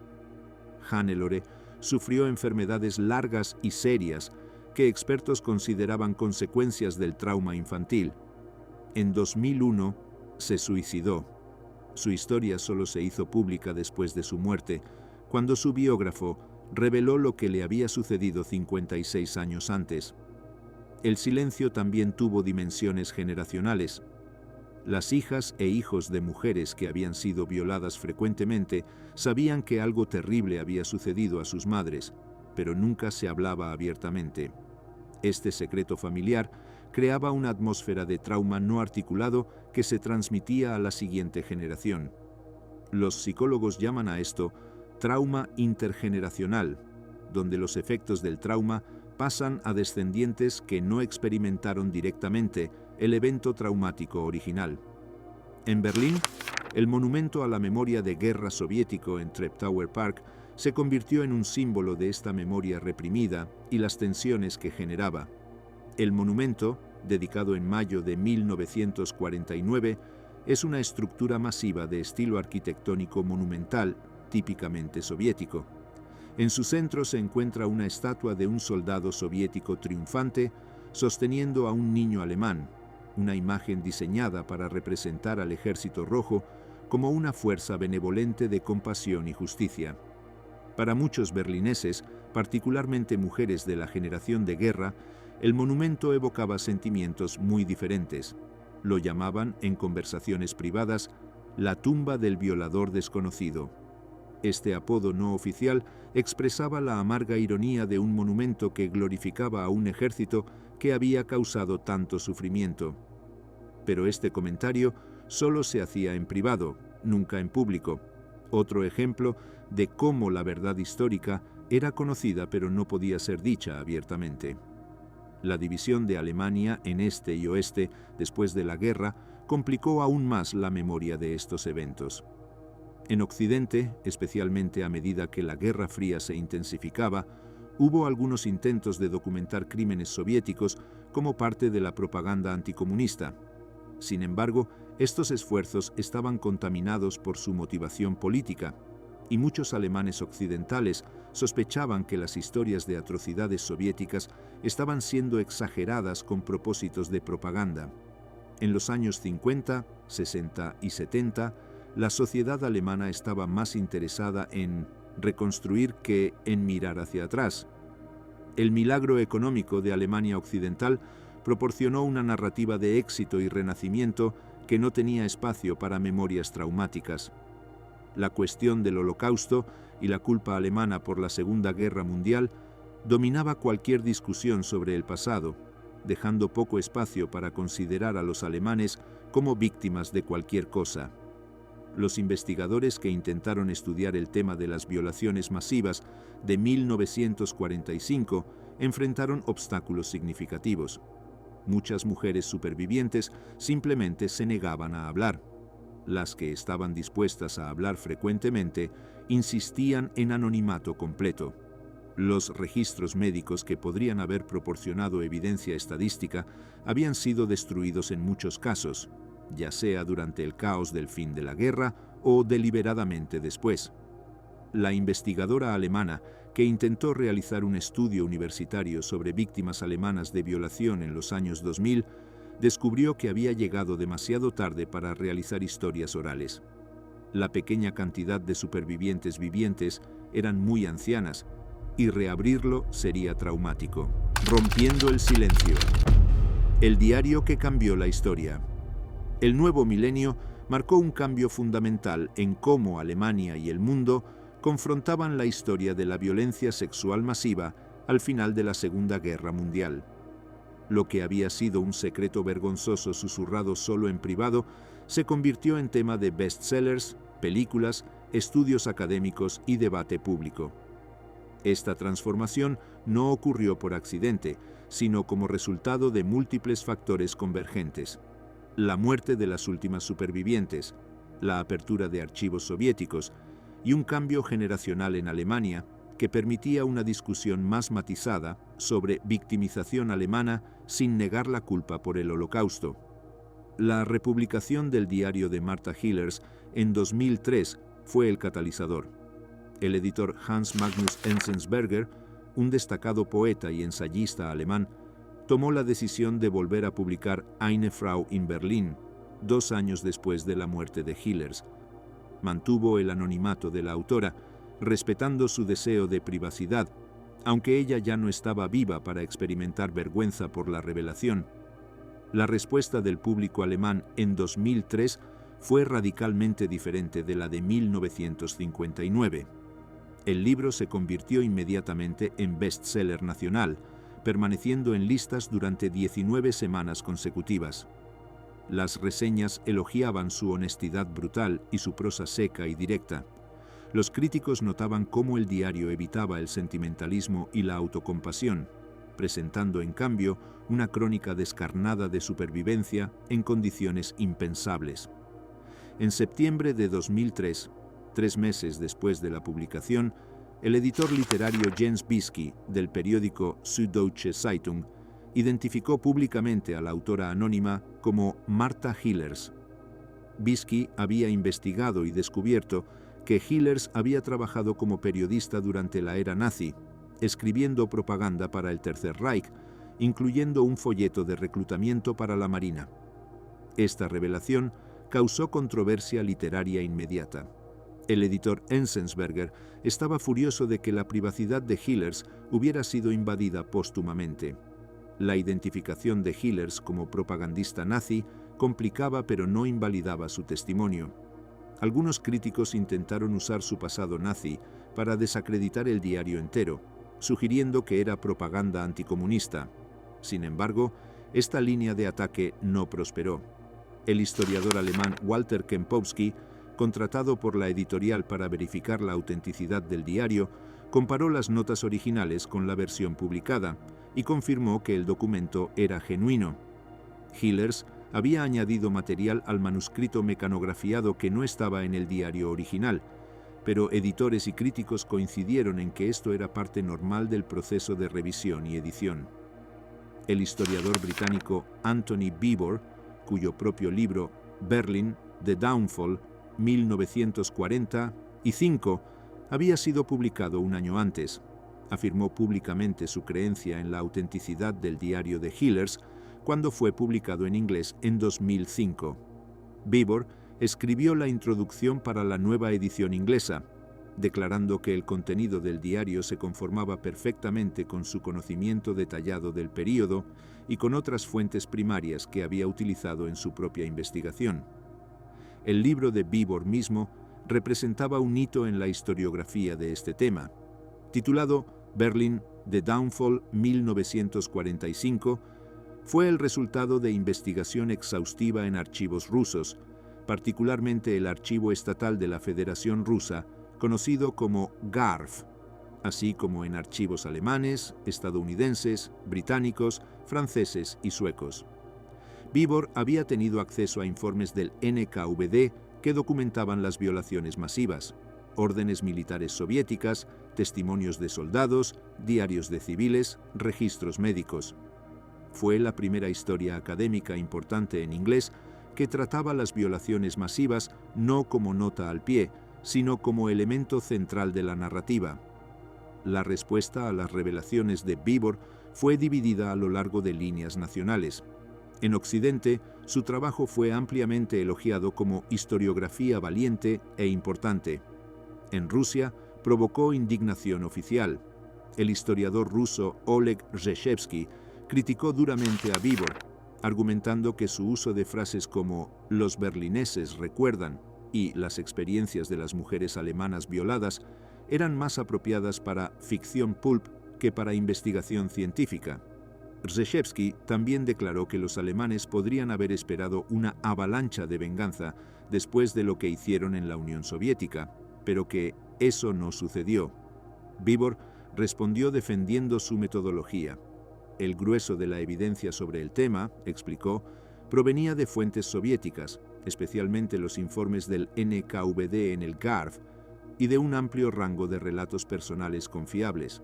Hannelore sufrió enfermedades largas y serias que expertos consideraban consecuencias del trauma infantil. En 2001 se suicidó. Su historia solo se hizo pública después de su muerte, cuando su biógrafo reveló lo que le había sucedido 56 años antes. El silencio también tuvo dimensiones generacionales. Las hijas e hijos de mujeres que habían sido violadas frecuentemente sabían que algo terrible había sucedido a sus madres, pero nunca se hablaba abiertamente. Este secreto familiar creaba una atmósfera de trauma no articulado que se transmitía a la siguiente generación. Los psicólogos llaman a esto trauma intergeneracional, donde los efectos del trauma pasan a descendientes que no experimentaron directamente el evento traumático original. En Berlín, el monumento a la memoria de guerra soviético en Treptower Park se convirtió en un símbolo de esta memoria reprimida y las tensiones que generaba. El monumento, dedicado en mayo de 1949, es una estructura masiva de estilo arquitectónico monumental, típicamente soviético. En su centro se encuentra una estatua de un soldado soviético triunfante sosteniendo a un niño alemán, una imagen diseñada para representar al Ejército Rojo como una fuerza benevolente de compasión y justicia. Para muchos berlineses, particularmente mujeres de la generación de guerra, el monumento evocaba sentimientos muy diferentes. Lo llamaban, en conversaciones privadas, la tumba del violador desconocido. Este apodo no oficial expresaba la amarga ironía de un monumento que glorificaba a un ejército que había causado tanto sufrimiento. Pero este comentario solo se hacía en privado, nunca en público. Otro ejemplo de cómo la verdad histórica era conocida pero no podía ser dicha abiertamente. La división de Alemania en este y oeste después de la guerra complicó aún más la memoria de estos eventos. En Occidente, especialmente a medida que la Guerra Fría se intensificaba, hubo algunos intentos de documentar crímenes soviéticos como parte de la propaganda anticomunista. Sin embargo, estos esfuerzos estaban contaminados por su motivación política, y muchos alemanes occidentales sospechaban que las historias de atrocidades soviéticas estaban siendo exageradas con propósitos de propaganda. En los años 50, 60 y 70, la sociedad alemana estaba más interesada en reconstruir que en mirar hacia atrás. El milagro económico de Alemania Occidental proporcionó una narrativa de éxito y renacimiento que no tenía espacio para memorias traumáticas. La cuestión del Holocausto y la culpa alemana por la Segunda Guerra Mundial dominaba cualquier discusión sobre el pasado, dejando poco espacio para considerar a los alemanes como víctimas de cualquier cosa. Los investigadores que intentaron estudiar el tema de las violaciones masivas de 1945 enfrentaron obstáculos significativos. Muchas mujeres supervivientes simplemente se negaban a hablar. Las que estaban dispuestas a hablar frecuentemente insistían en anonimato completo. Los registros médicos que podrían haber proporcionado evidencia estadística habían sido destruidos en muchos casos, ya sea durante el caos del fin de la guerra o deliberadamente después. La investigadora alemana que intentó realizar un estudio universitario sobre víctimas alemanas de violación en los años 2000 descubrió que había llegado demasiado tarde para realizar historias orales. La pequeña cantidad de supervivientes vivientes eran muy ancianas y reabrirlo sería traumático. Rompiendo el silencio. El diario que cambió la historia. El nuevo milenio marcó un cambio fundamental en cómo Alemania y el mundo confrontaban la historia de la violencia sexual masiva al final de la Segunda Guerra Mundial. Lo que había sido un secreto vergonzoso susurrado solo en privado se convirtió en tema de bestsellers, películas, estudios académicos y debate público. Esta transformación no ocurrió por accidente, sino como resultado de múltiples factores convergentes. La muerte de las últimas supervivientes, la apertura de archivos soviéticos y un cambio generacional en Alemania que permitía una discusión más matizada sobre victimización alemana sin negar la culpa por el Holocausto. La republicación del diario de Martha Hillers en 2003 fue el catalizador. El editor Hans Magnus Enzensberger, un destacado poeta y ensayista alemán, tomó la decisión de volver a publicar Eine Frau in Berlin, 2 años después de la muerte de Hillers. Mantuvo el anonimato de la autora, respetando su deseo de privacidad, aunque ella ya no estaba viva para experimentar vergüenza por la revelación. La respuesta del público alemán en 2003 fue radicalmente diferente de la de 1959. El libro se convirtió inmediatamente en bestseller nacional, permaneciendo en listas durante 19 semanas consecutivas. Las reseñas elogiaban su honestidad brutal y su prosa seca y directa. Los críticos notaban cómo el diario evitaba el sentimentalismo y la autocompasión, presentando en cambio una crónica descarnada de supervivencia en condiciones impensables. En septiembre de 2003, 3 meses después de la publicación, el editor literario Jens Bisky del periódico Süddeutsche Zeitung identificó públicamente a la autora anónima como Martha Hillers. Bisky había investigado y descubierto que Hillers había trabajado como periodista durante la era nazi, escribiendo propaganda para el Tercer Reich, incluyendo un folleto de reclutamiento para la Marina. Esta revelación causó controversia literaria inmediata. El editor Enzensberger estaba furioso de que la privacidad de Hillers hubiera sido invadida póstumamente. La identificación de Hillers como propagandista nazi complicaba pero no invalidaba su testimonio. Algunos críticos intentaron usar su pasado nazi para desacreditar el diario entero, sugiriendo que era propaganda anticomunista. Sin embargo, esta línea de ataque no prosperó. El historiador alemán Walter Kempowski, contratado por la editorial para verificar la autenticidad del diario, comparó las notas originales con la versión publicada y confirmó que el documento era genuino. Hillers había añadido material al manuscrito mecanografiado que no estaba en el diario original, pero editores y críticos coincidieron en que esto era parte normal del proceso de revisión y edición. El historiador británico Anthony Beevor, cuyo propio libro Berlin, The Downfall, 1945, había sido publicado un año antes, afirmó públicamente su creencia en la autenticidad del diario de Hillers cuando fue publicado en inglés en 2005. Beevor escribió la introducción para la nueva edición inglesa, declarando que el contenido del diario se conformaba perfectamente con su conocimiento detallado del período y con otras fuentes primarias que había utilizado en su propia investigación. El libro de Beevor mismo representaba un hito en la historiografía de este tema. Titulado Berlin, The Downfall 1945, fue el resultado de investigación exhaustiva en archivos rusos, particularmente el Archivo Estatal de la Federación Rusa, conocido como GARF, así como en archivos alemanes, estadounidenses, británicos, franceses y suecos. Beevor había tenido acceso a informes del NKVD que documentaban las violaciones masivas, órdenes militares soviéticas, testimonios de soldados, diarios de civiles, registros médicos. Fue la primera historia académica importante en inglés que trataba las violaciones masivas no como nota al pie, sino como elemento central de la narrativa. La respuesta a las revelaciones de Beevor fue dividida a lo largo de líneas nacionales. En Occidente, su trabajo fue ampliamente elogiado como historiografía valiente e importante. En Rusia, provocó indignación oficial. El historiador ruso Oleg Rzeszewski criticó duramente a Beevor, argumentando que su uso de frases como «los berlineses recuerdan» y «las experiencias de las mujeres alemanas violadas» eran más apropiadas para ficción pulp que para investigación científica. Rzeszewski también declaró que los alemanes podrían haber esperado una avalancha de venganza después de lo que hicieron en la Unión Soviética, pero que eso no sucedió. Beevor respondió defendiendo su metodología. El grueso de la evidencia sobre el tema, explicó, provenía de fuentes soviéticas, especialmente los informes del NKVD en el GARF, y de un amplio rango de relatos personales confiables.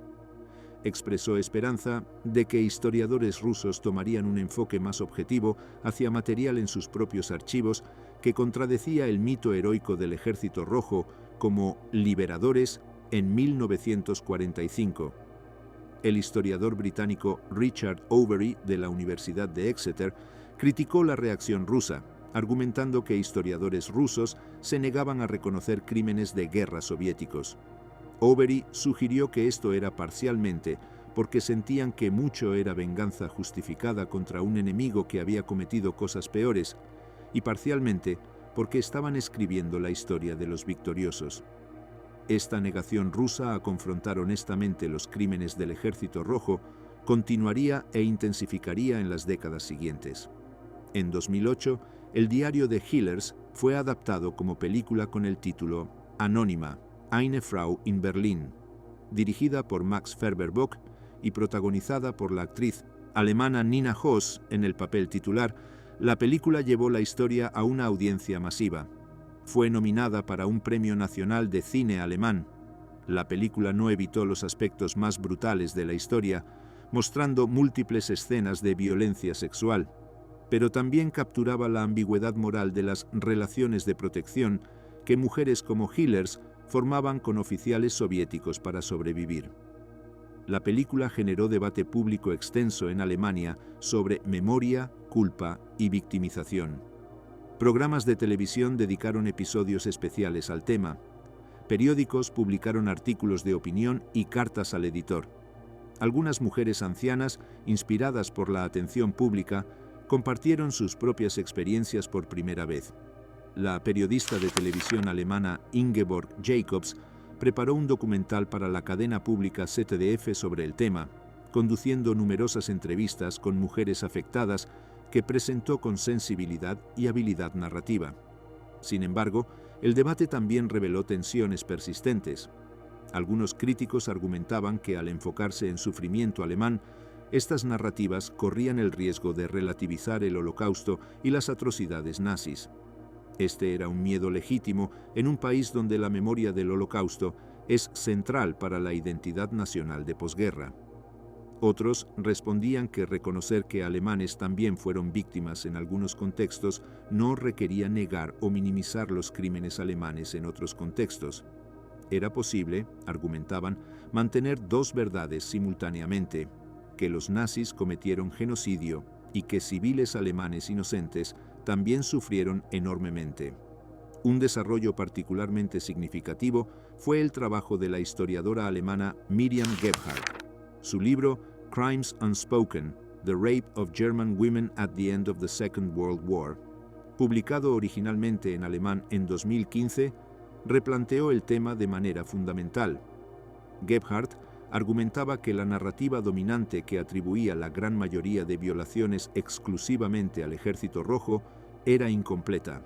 Expresó esperanza de que historiadores rusos tomarían un enfoque más objetivo hacia material en sus propios archivos que contradecía el mito heroico del Ejército Rojo como liberadores en 1945. El historiador británico Richard Overy, de la Universidad de Exeter, criticó la reacción rusa, argumentando que historiadores rusos se negaban a reconocer crímenes de guerra soviéticos. Overy sugirió que esto era parcialmente porque sentían que mucho era venganza justificada contra un enemigo que había cometido cosas peores, y parcialmente porque estaban escribiendo la historia de los victoriosos. Esta negación rusa a confrontar honestamente los crímenes del Ejército Rojo continuaría e intensificaría en las décadas siguientes. En 2008, el diario de Hillers fue adaptado como película con el título Anónima, Eine Frau in Berlin, dirigida por Max Ferber-Bock y protagonizada por la actriz alemana Nina Hoss en el papel titular. La película llevó la historia a una audiencia masiva. Fue nominada para un premio nacional de cine alemán. La película no evitó los aspectos más brutales de la historia, mostrando múltiples escenas de violencia sexual, pero también capturaba la ambigüedad moral de las relaciones de protección que mujeres como Hillers formaban con oficiales soviéticos para sobrevivir. La película generó debate público extenso en Alemania sobre memoria, culpa y victimización. Programas de televisión dedicaron episodios especiales al tema. Periódicos publicaron artículos de opinión y cartas al editor. Algunas mujeres ancianas, inspiradas por la atención pública, compartieron sus propias experiencias por primera vez. La periodista de televisión alemana Ingeborg Jacobs preparó un documental para la cadena pública ZDF sobre el tema, conduciendo numerosas entrevistas con mujeres afectadas que presentó con sensibilidad y habilidad narrativa. Sin embargo, el debate también reveló tensiones persistentes. Algunos críticos argumentaban que al enfocarse en sufrimiento alemán, estas narrativas corrían el riesgo de relativizar el Holocausto y las atrocidades nazis. Este era un miedo legítimo en un país donde la memoria del Holocausto es central para la identidad nacional de posguerra. Otros respondían que reconocer que alemanes también fueron víctimas en algunos contextos no requería negar o minimizar los crímenes alemanes en otros contextos. Era posible, argumentaban, mantener dos verdades simultáneamente: que los nazis cometieron genocidio y que civiles alemanes inocentes también sufrieron enormemente. Un desarrollo particularmente significativo fue el trabajo de la historiadora alemana Miriam Gebhardt. Su libro Crimes Unspoken: The Rape of German Women at the End of the Second World War, publicado originalmente en alemán en 2015, replanteó el tema de manera fundamental. Gebhardt argumentaba que la narrativa dominante que atribuía la gran mayoría de violaciones exclusivamente al Ejército Rojo era incompleta.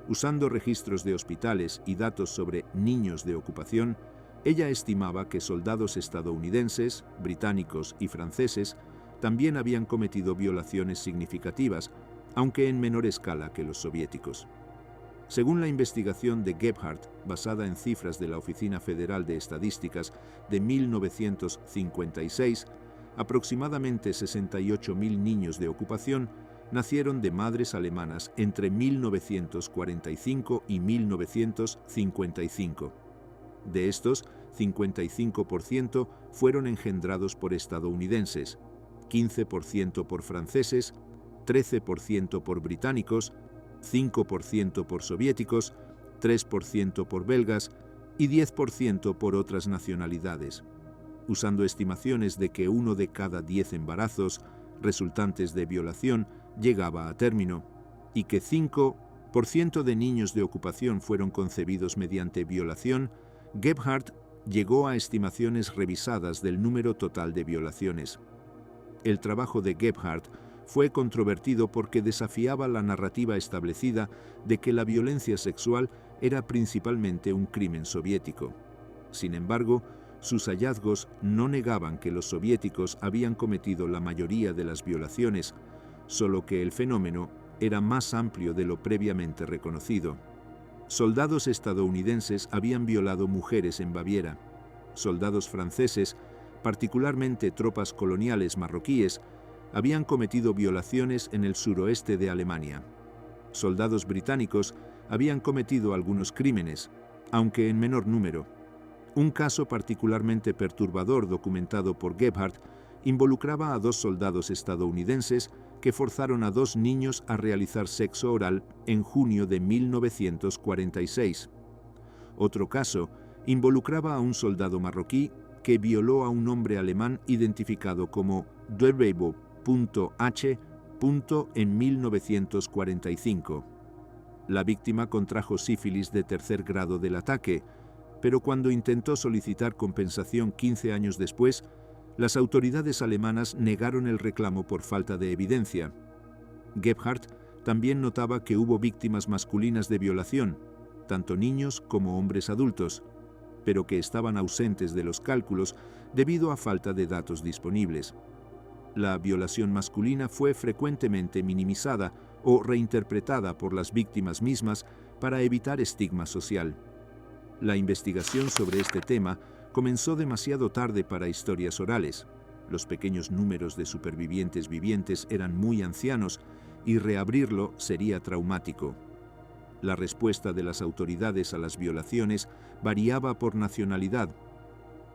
Usando registros de hospitales y datos sobre niños de ocupación, ella estimaba que soldados estadounidenses, británicos y franceses también habían cometido violaciones significativas, aunque en menor escala que los soviéticos. Según la investigación de Gebhardt, basada en cifras de la Oficina Federal de Estadísticas de 1956, aproximadamente 68.000 niños de ocupación nacieron de madres alemanas entre 1945 y 1955. De estos, 55% fueron engendrados por estadounidenses, 15% por franceses, 13% por británicos, 5% por soviéticos, 3% por belgas y 10% por otras nacionalidades, usando estimaciones de que 1 de cada 10 embarazos resultantes de violación llegaba a término y que 5% de niños de ocupación fueron concebidos mediante violación. Gebhardt llegó a estimaciones revisadas del número total de violaciones. El trabajo de Gebhardt fue controvertido porque desafiaba la narrativa establecida de que la violencia sexual era principalmente un crimen soviético. Sin embargo, sus hallazgos no negaban que los soviéticos habían cometido la mayoría de las violaciones, solo que el fenómeno era más amplio de lo previamente reconocido. Soldados estadounidenses habían violado mujeres en Baviera. Soldados franceses, particularmente tropas coloniales marroquíes, habían cometido violaciones en el suroeste de Alemania. Soldados británicos habían cometido algunos crímenes, aunque en menor número. Un caso particularmente perturbador documentado por Gebhardt involucraba a 2 soldados estadounidenses que forzaron a 2 niños a realizar sexo oral en junio de 1946. Otro caso involucraba a un soldado marroquí que violó a un hombre alemán identificado como Dweibel.H. en 1945. La víctima contrajo sífilis de tercer grado del ataque, pero cuando intentó solicitar compensación 15 años después, las autoridades alemanas negaron el reclamo por falta de evidencia. Gebhardt también notaba que hubo víctimas masculinas de violación, tanto niños como hombres adultos, pero que estaban ausentes de los cálculos debido a falta de datos disponibles. La violación masculina fue frecuentemente minimizada o reinterpretada por las víctimas mismas para evitar estigma social. La investigación sobre este tema comenzó demasiado tarde para historias orales. Los pequeños números de supervivientes vivientes eran muy ancianos y reabrirlo sería traumático. La respuesta de las autoridades a las violaciones variaba por nacionalidad.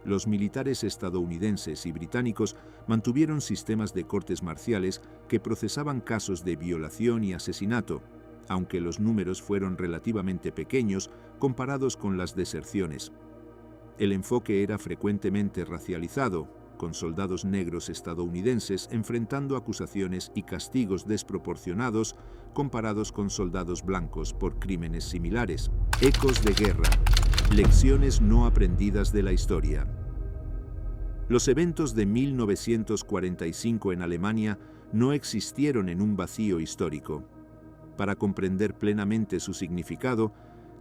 Los militares estadounidenses y británicos mantuvieron sistemas de cortes marciales que procesaban casos de violación y asesinato, aunque los números fueron relativamente pequeños comparados con las deserciones. El enfoque era frecuentemente racializado, con soldados negros estadounidenses enfrentando acusaciones y castigos desproporcionados comparados con soldados blancos por crímenes similares. Ecos de guerra. Lecciones no aprendidas de la historia. Los eventos de 1945 en Alemania no existieron en un vacío histórico. Para comprender plenamente su significado,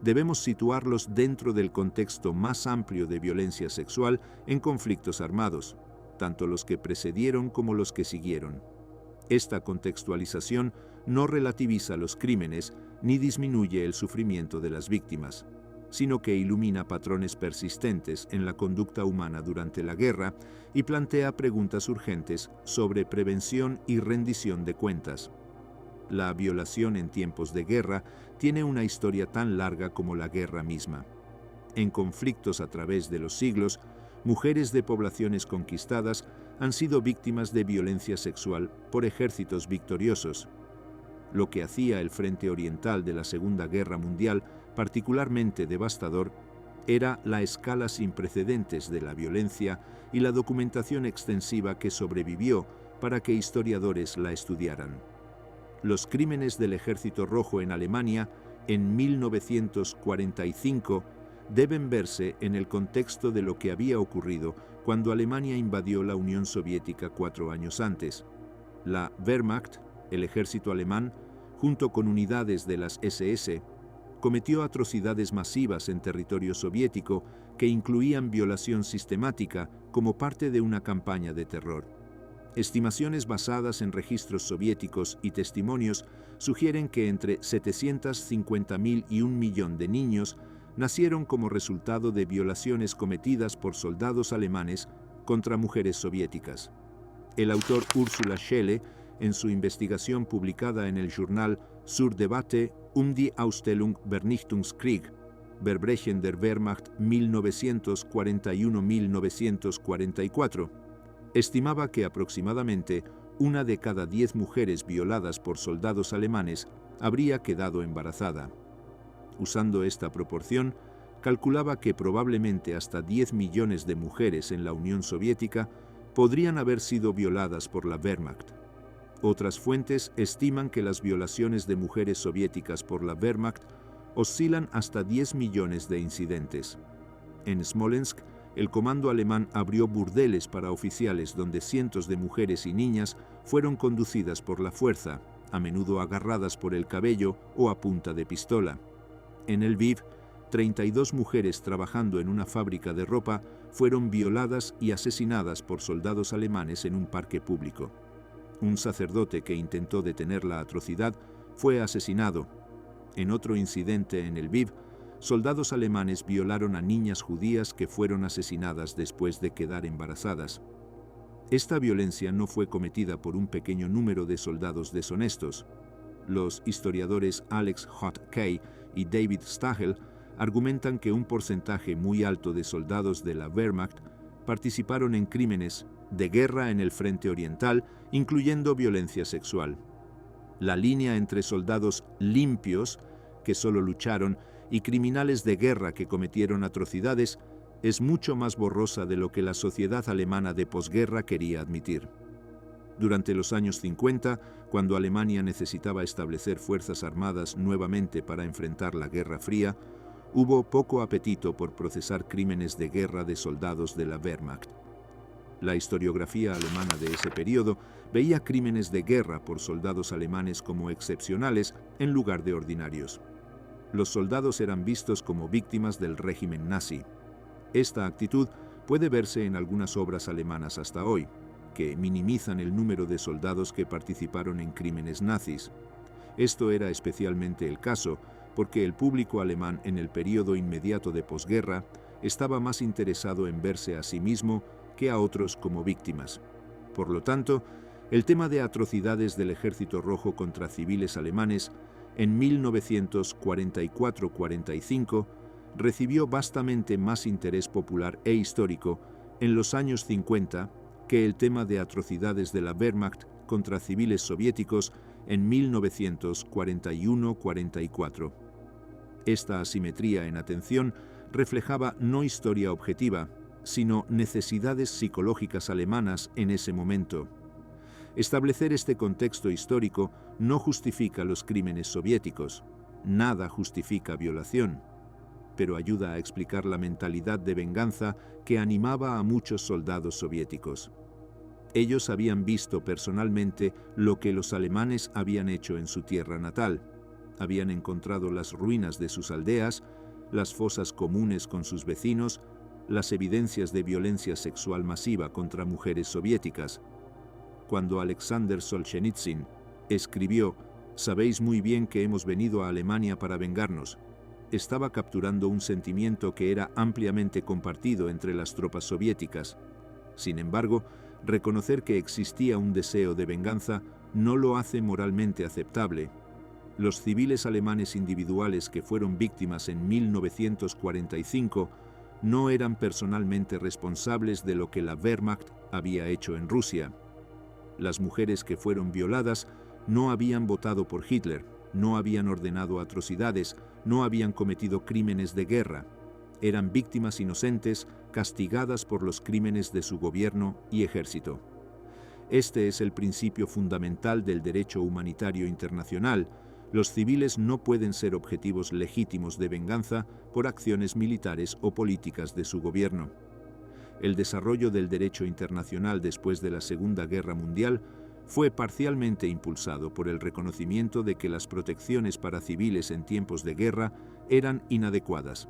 debemos situarlos dentro del contexto más amplio de violencia sexual en conflictos armados, tanto los que precedieron como los que siguieron. Esta contextualización no relativiza los crímenes ni disminuye el sufrimiento de las víctimas, sino que ilumina patrones persistentes en la conducta humana durante la guerra y plantea preguntas urgentes sobre prevención y rendición de cuentas. La violación en tiempos de guerra tiene una historia tan larga como la guerra misma. En conflictos a través de los siglos, mujeres de poblaciones conquistadas han sido víctimas de violencia sexual por ejércitos victoriosos. Lo que hacía el frente oriental de la Segunda Guerra Mundial particularmente devastador era la escala sin precedentes de la violencia y la documentación extensiva que sobrevivió para que historiadores la estudiaran. Los crímenes del Ejército Rojo en Alemania en 1945 deben verse en el contexto de lo que había ocurrido cuando Alemania invadió la Unión Soviética 4 años antes. La Wehrmacht, el ejército alemán, junto con unidades de las SS, cometió atrocidades masivas en territorio soviético que incluían violación sistemática como parte de una campaña de terror. Estimaciones basadas en registros soviéticos y testimonios sugieren que entre 750.000 y 1 millón de niños nacieron como resultado de violaciones cometidas por soldados alemanes contra mujeres soviéticas. El autor Ursula Schelle, en su investigación publicada en el journal Zur Debatte um die Ausstellung Vernichtungskrieg, Verbrechen der Wehrmacht 1941-1944, estimaba que aproximadamente 1 de cada 10 mujeres violadas por soldados alemanes habría quedado embarazada. Usando esta proporción, calculaba que probablemente hasta 10 millones de mujeres en la Unión Soviética podrían haber sido violadas por la Wehrmacht. Otras fuentes estiman que las violaciones de mujeres soviéticas por la Wehrmacht oscilan hasta 10 millones de incidentes. En Smolensk, el comando alemán abrió burdeles para oficiales donde cientos de mujeres y niñas fueron conducidas por la fuerza, a menudo agarradas por el cabello o a punta de pistola. En Lviv, 32 mujeres trabajando en una fábrica de ropa fueron violadas y asesinadas por soldados alemanes en un parque público. Un sacerdote que intentó detener la atrocidad fue asesinado. En otro incidente en Lviv, soldados alemanes violaron a niñas judías que fueron asesinadas después de quedar embarazadas. Esta violencia no fue cometida por un pequeño número de soldados deshonestos. Los historiadores Alex Hott Kay y David Stachel argumentan que un porcentaje muy alto de soldados de la Wehrmacht participaron en crímenes de guerra en el frente oriental, incluyendo violencia sexual. La línea entre soldados limpios, que solo lucharon, y criminales de guerra que cometieron atrocidades, es mucho más borrosa de lo que la sociedad alemana de posguerra quería admitir. Durante los años 50, cuando Alemania necesitaba establecer fuerzas armadas nuevamente para enfrentar la Guerra Fría, hubo poco apetito por procesar crímenes de guerra de soldados de la Wehrmacht. La historiografía alemana de ese periodo veía crímenes de guerra por soldados alemanes como excepcionales en lugar de ordinarios. Los soldados eran vistos como víctimas del régimen nazi. Esta actitud puede verse en algunas obras alemanas hasta hoy, que minimizan el número de soldados que participaron en crímenes nazis. Esto era especialmente el caso porque el público alemán en el periodo inmediato de posguerra estaba más interesado en verse a sí mismo que a otros como víctimas. Por lo tanto, el tema de atrocidades del Ejército Rojo contra civiles alemanes en 1944-45 recibió vastamente más interés popular e histórico en los años 50 que el tema de atrocidades de la Wehrmacht contra civiles soviéticos en 1941-44. Esta asimetría en atención reflejaba no historia objetiva, sino necesidades psicológicas alemanas en ese momento. Establecer este contexto histórico no justifica los crímenes soviéticos. Nada justifica violación, pero ayuda a explicar la mentalidad de venganza que animaba a muchos soldados soviéticos. Ellos habían visto personalmente lo que los alemanes habían hecho en su tierra natal. Habían encontrado las ruinas de sus aldeas, las fosas comunes con sus vecinos, las evidencias de violencia sexual masiva contra mujeres soviéticas. Cuando Alexander Solzhenitsyn escribió «Sabéis muy bien que hemos venido a Alemania para vengarnos», estaba capturando un sentimiento que era ampliamente compartido entre las tropas soviéticas. Sin embargo, reconocer que existía un deseo de venganza no lo hace moralmente aceptable. Los civiles alemanes individuales que fueron víctimas en 1945 no eran personalmente responsables de lo que la Wehrmacht había hecho en Rusia. Las mujeres que fueron violadas no habían votado por Hitler, no habían ordenado atrocidades, no habían cometido crímenes de guerra. Eran víctimas inocentes castigadas por los crímenes de su gobierno y ejército. Este es el principio fundamental del derecho humanitario internacional. Los civiles no pueden ser objetivos legítimos de venganza por acciones militares o políticas de su gobierno. El desarrollo del derecho internacional después de la Segunda Guerra Mundial fue parcialmente impulsado por el reconocimiento de que las protecciones para civiles en tiempos de guerra eran inadecuadas.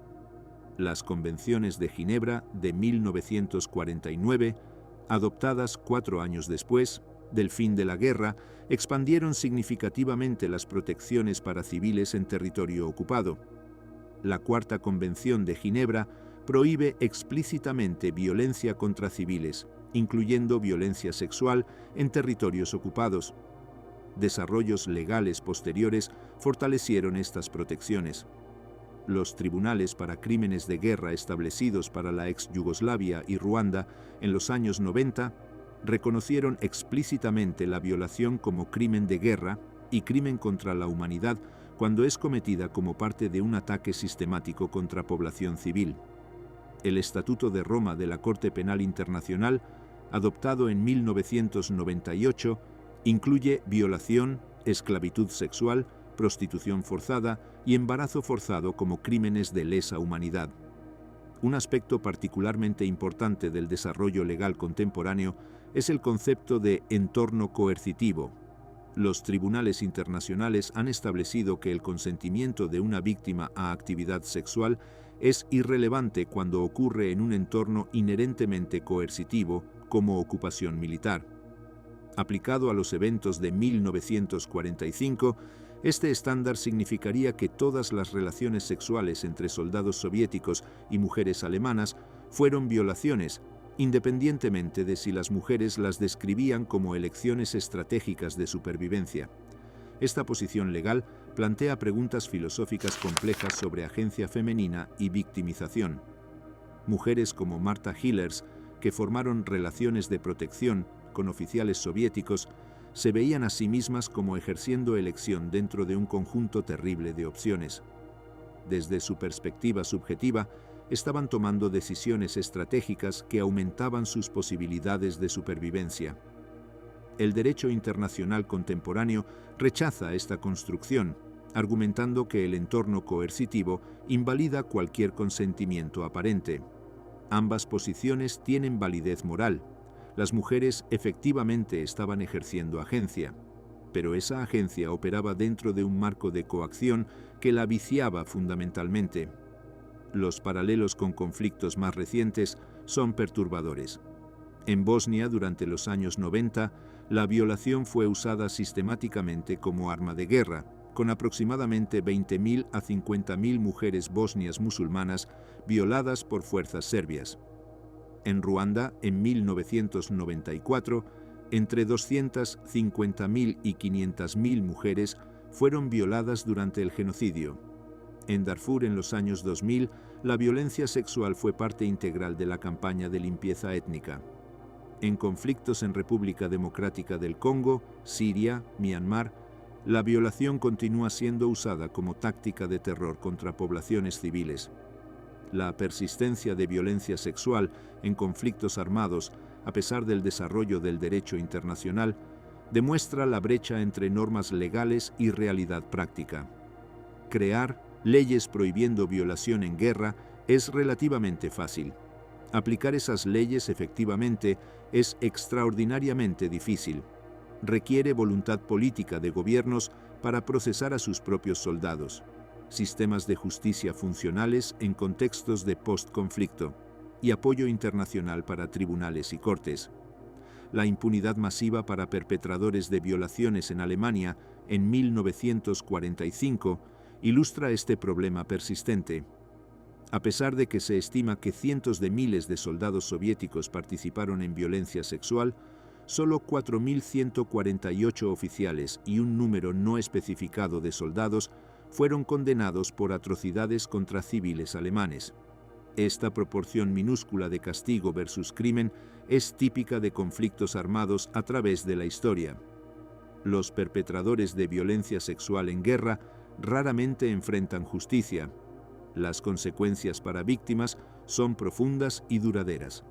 Las Convenciones de Ginebra de 1949, adoptadas 4 años después del fin de la guerra, expandieron significativamente las protecciones para civiles en territorio ocupado. La Cuarta Convención de Ginebra prohíbe explícitamente violencia contra civiles, incluyendo violencia sexual en territorios ocupados. Desarrollos legales posteriores fortalecieron estas protecciones. Los tribunales para crímenes de guerra establecidos para la ex Yugoslavia y Ruanda en los años 90 reconocieron explícitamente la violación como crimen de guerra y crimen contra la humanidad cuando es cometida como parte de un ataque sistemático contra población civil. El Estatuto de Roma de la Corte Penal Internacional, adoptado en 1998, incluye violación, esclavitud sexual, prostitución forzada y embarazo forzado como crímenes de lesa humanidad. Un aspecto particularmente importante del desarrollo legal contemporáneo es el concepto de entorno coercitivo. Los tribunales internacionales han establecido que el consentimiento de una víctima a actividad sexual es irrelevante cuando ocurre en un entorno inherentemente coercitivo, como ocupación militar. Aplicado a los eventos de 1945, este estándar significaría que todas las relaciones sexuales entre soldados soviéticos y mujeres alemanas fueron violaciones, independientemente de si las mujeres las describían como elecciones estratégicas de supervivencia. Esta posición legal plantea preguntas filosóficas complejas sobre agencia femenina y victimización. Mujeres como Martha Hillers, que formaron relaciones de protección con oficiales soviéticos, se veían a sí mismas como ejerciendo elección dentro de un conjunto terrible de opciones. Desde su perspectiva subjetiva, estaban tomando decisiones estratégicas que aumentaban sus posibilidades de supervivencia. El derecho internacional contemporáneo rechaza esta construcción, argumentando que el entorno coercitivo invalida cualquier consentimiento aparente. Ambas posiciones tienen validez moral. Las mujeres efectivamente estaban ejerciendo agencia, pero esa agencia operaba dentro de un marco de coacción que la viciaba fundamentalmente. Los paralelos con conflictos más recientes son perturbadores. En Bosnia, durante los años 90, la violación fue usada sistemáticamente como arma de guerra, con aproximadamente 20.000 a 50.000 mujeres bosnias musulmanas violadas por fuerzas serbias. En Ruanda, en 1994, entre 250.000 y 500.000 mujeres fueron violadas durante el genocidio. En Darfur, en los años 2000, la violencia sexual fue parte integral de la campaña de limpieza étnica. En conflictos en República Democrática del Congo, Siria, Myanmar, La violación continúa siendo usada como táctica de terror contra poblaciones civiles. La persistencia de violencia sexual en conflictos armados, a pesar del desarrollo del derecho internacional, demuestra la brecha entre normas legales y realidad práctica. Crear leyes prohibiendo violación en guerra es relativamente fácil. Aplicar esas leyes efectivamente es extraordinariamente difícil. Requiere voluntad política de gobiernos para procesar a sus propios soldados, sistemas de justicia funcionales en contextos de postconflicto y apoyo internacional para tribunales y cortes. La impunidad masiva para perpetradores de violaciones en Alemania en 1945 ilustra este problema persistente. A pesar de que se estima que cientos de miles de soldados soviéticos participaron en violencia sexual, solo 4.148 oficiales y un número no especificado de soldados fueron condenados por atrocidades contra civiles alemanes. Esta proporción minúscula de castigo versus crimen es típica de conflictos armados a través de la historia. Los perpetradores de violencia sexual en guerra raramente enfrentan justicia. Las consecuencias para víctimas son profundas y duraderas.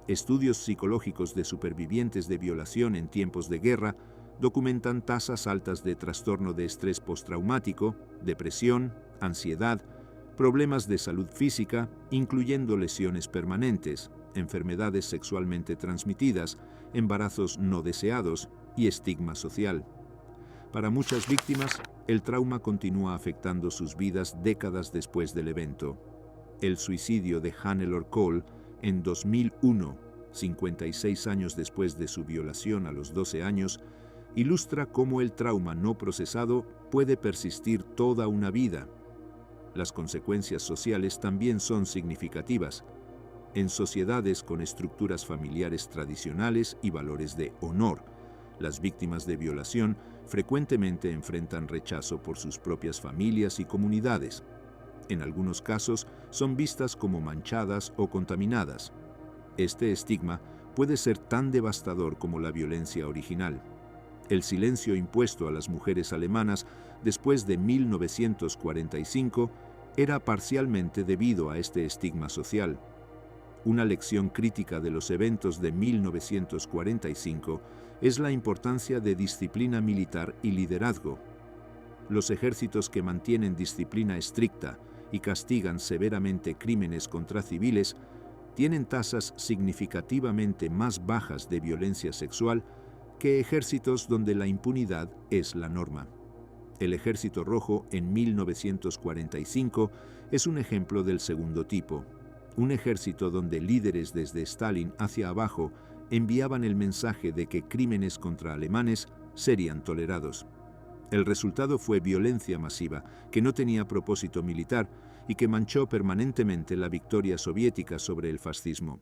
Estudios psicológicos de supervivientes de violación en tiempos de guerra documentan tasas altas de trastorno de estrés postraumático, depresión, ansiedad, problemas de salud física, incluyendo lesiones permanentes, enfermedades sexualmente transmitidas, embarazos no deseados y estigma social. Para muchas víctimas, el trauma continúa afectando sus vidas décadas después del evento. El suicidio de Hannelore Cole en 2001, 56 años después de su violación a los 12 años, ilustra cómo el trauma no procesado puede persistir toda una vida. Las consecuencias sociales también son significativas. En sociedades con estructuras familiares tradicionales y valores de honor, las víctimas de violación frecuentemente enfrentan rechazo por sus propias familias y comunidades. En algunos casos, son vistas como manchadas o contaminadas. Este estigma puede ser tan devastador como la violencia original. El silencio impuesto a las mujeres alemanas después de 1945 era parcialmente debido a este estigma social. Una lección crítica de los eventos de 1945 es la importancia de disciplina militar y liderazgo. Los ejércitos que mantienen disciplina estricta y castigan severamente crímenes contra civiles tienen tasas significativamente más bajas de violencia sexual que ejércitos donde la impunidad es la norma. El Ejército Rojo en 1945 es un ejemplo del segundo tipo, un ejército donde líderes desde Stalin hacia abajo enviaban el mensaje de que crímenes contra alemanes serían tolerados. El resultado fue violencia masiva, que no tenía propósito militar y que manchó permanentemente la victoria soviética sobre el fascismo.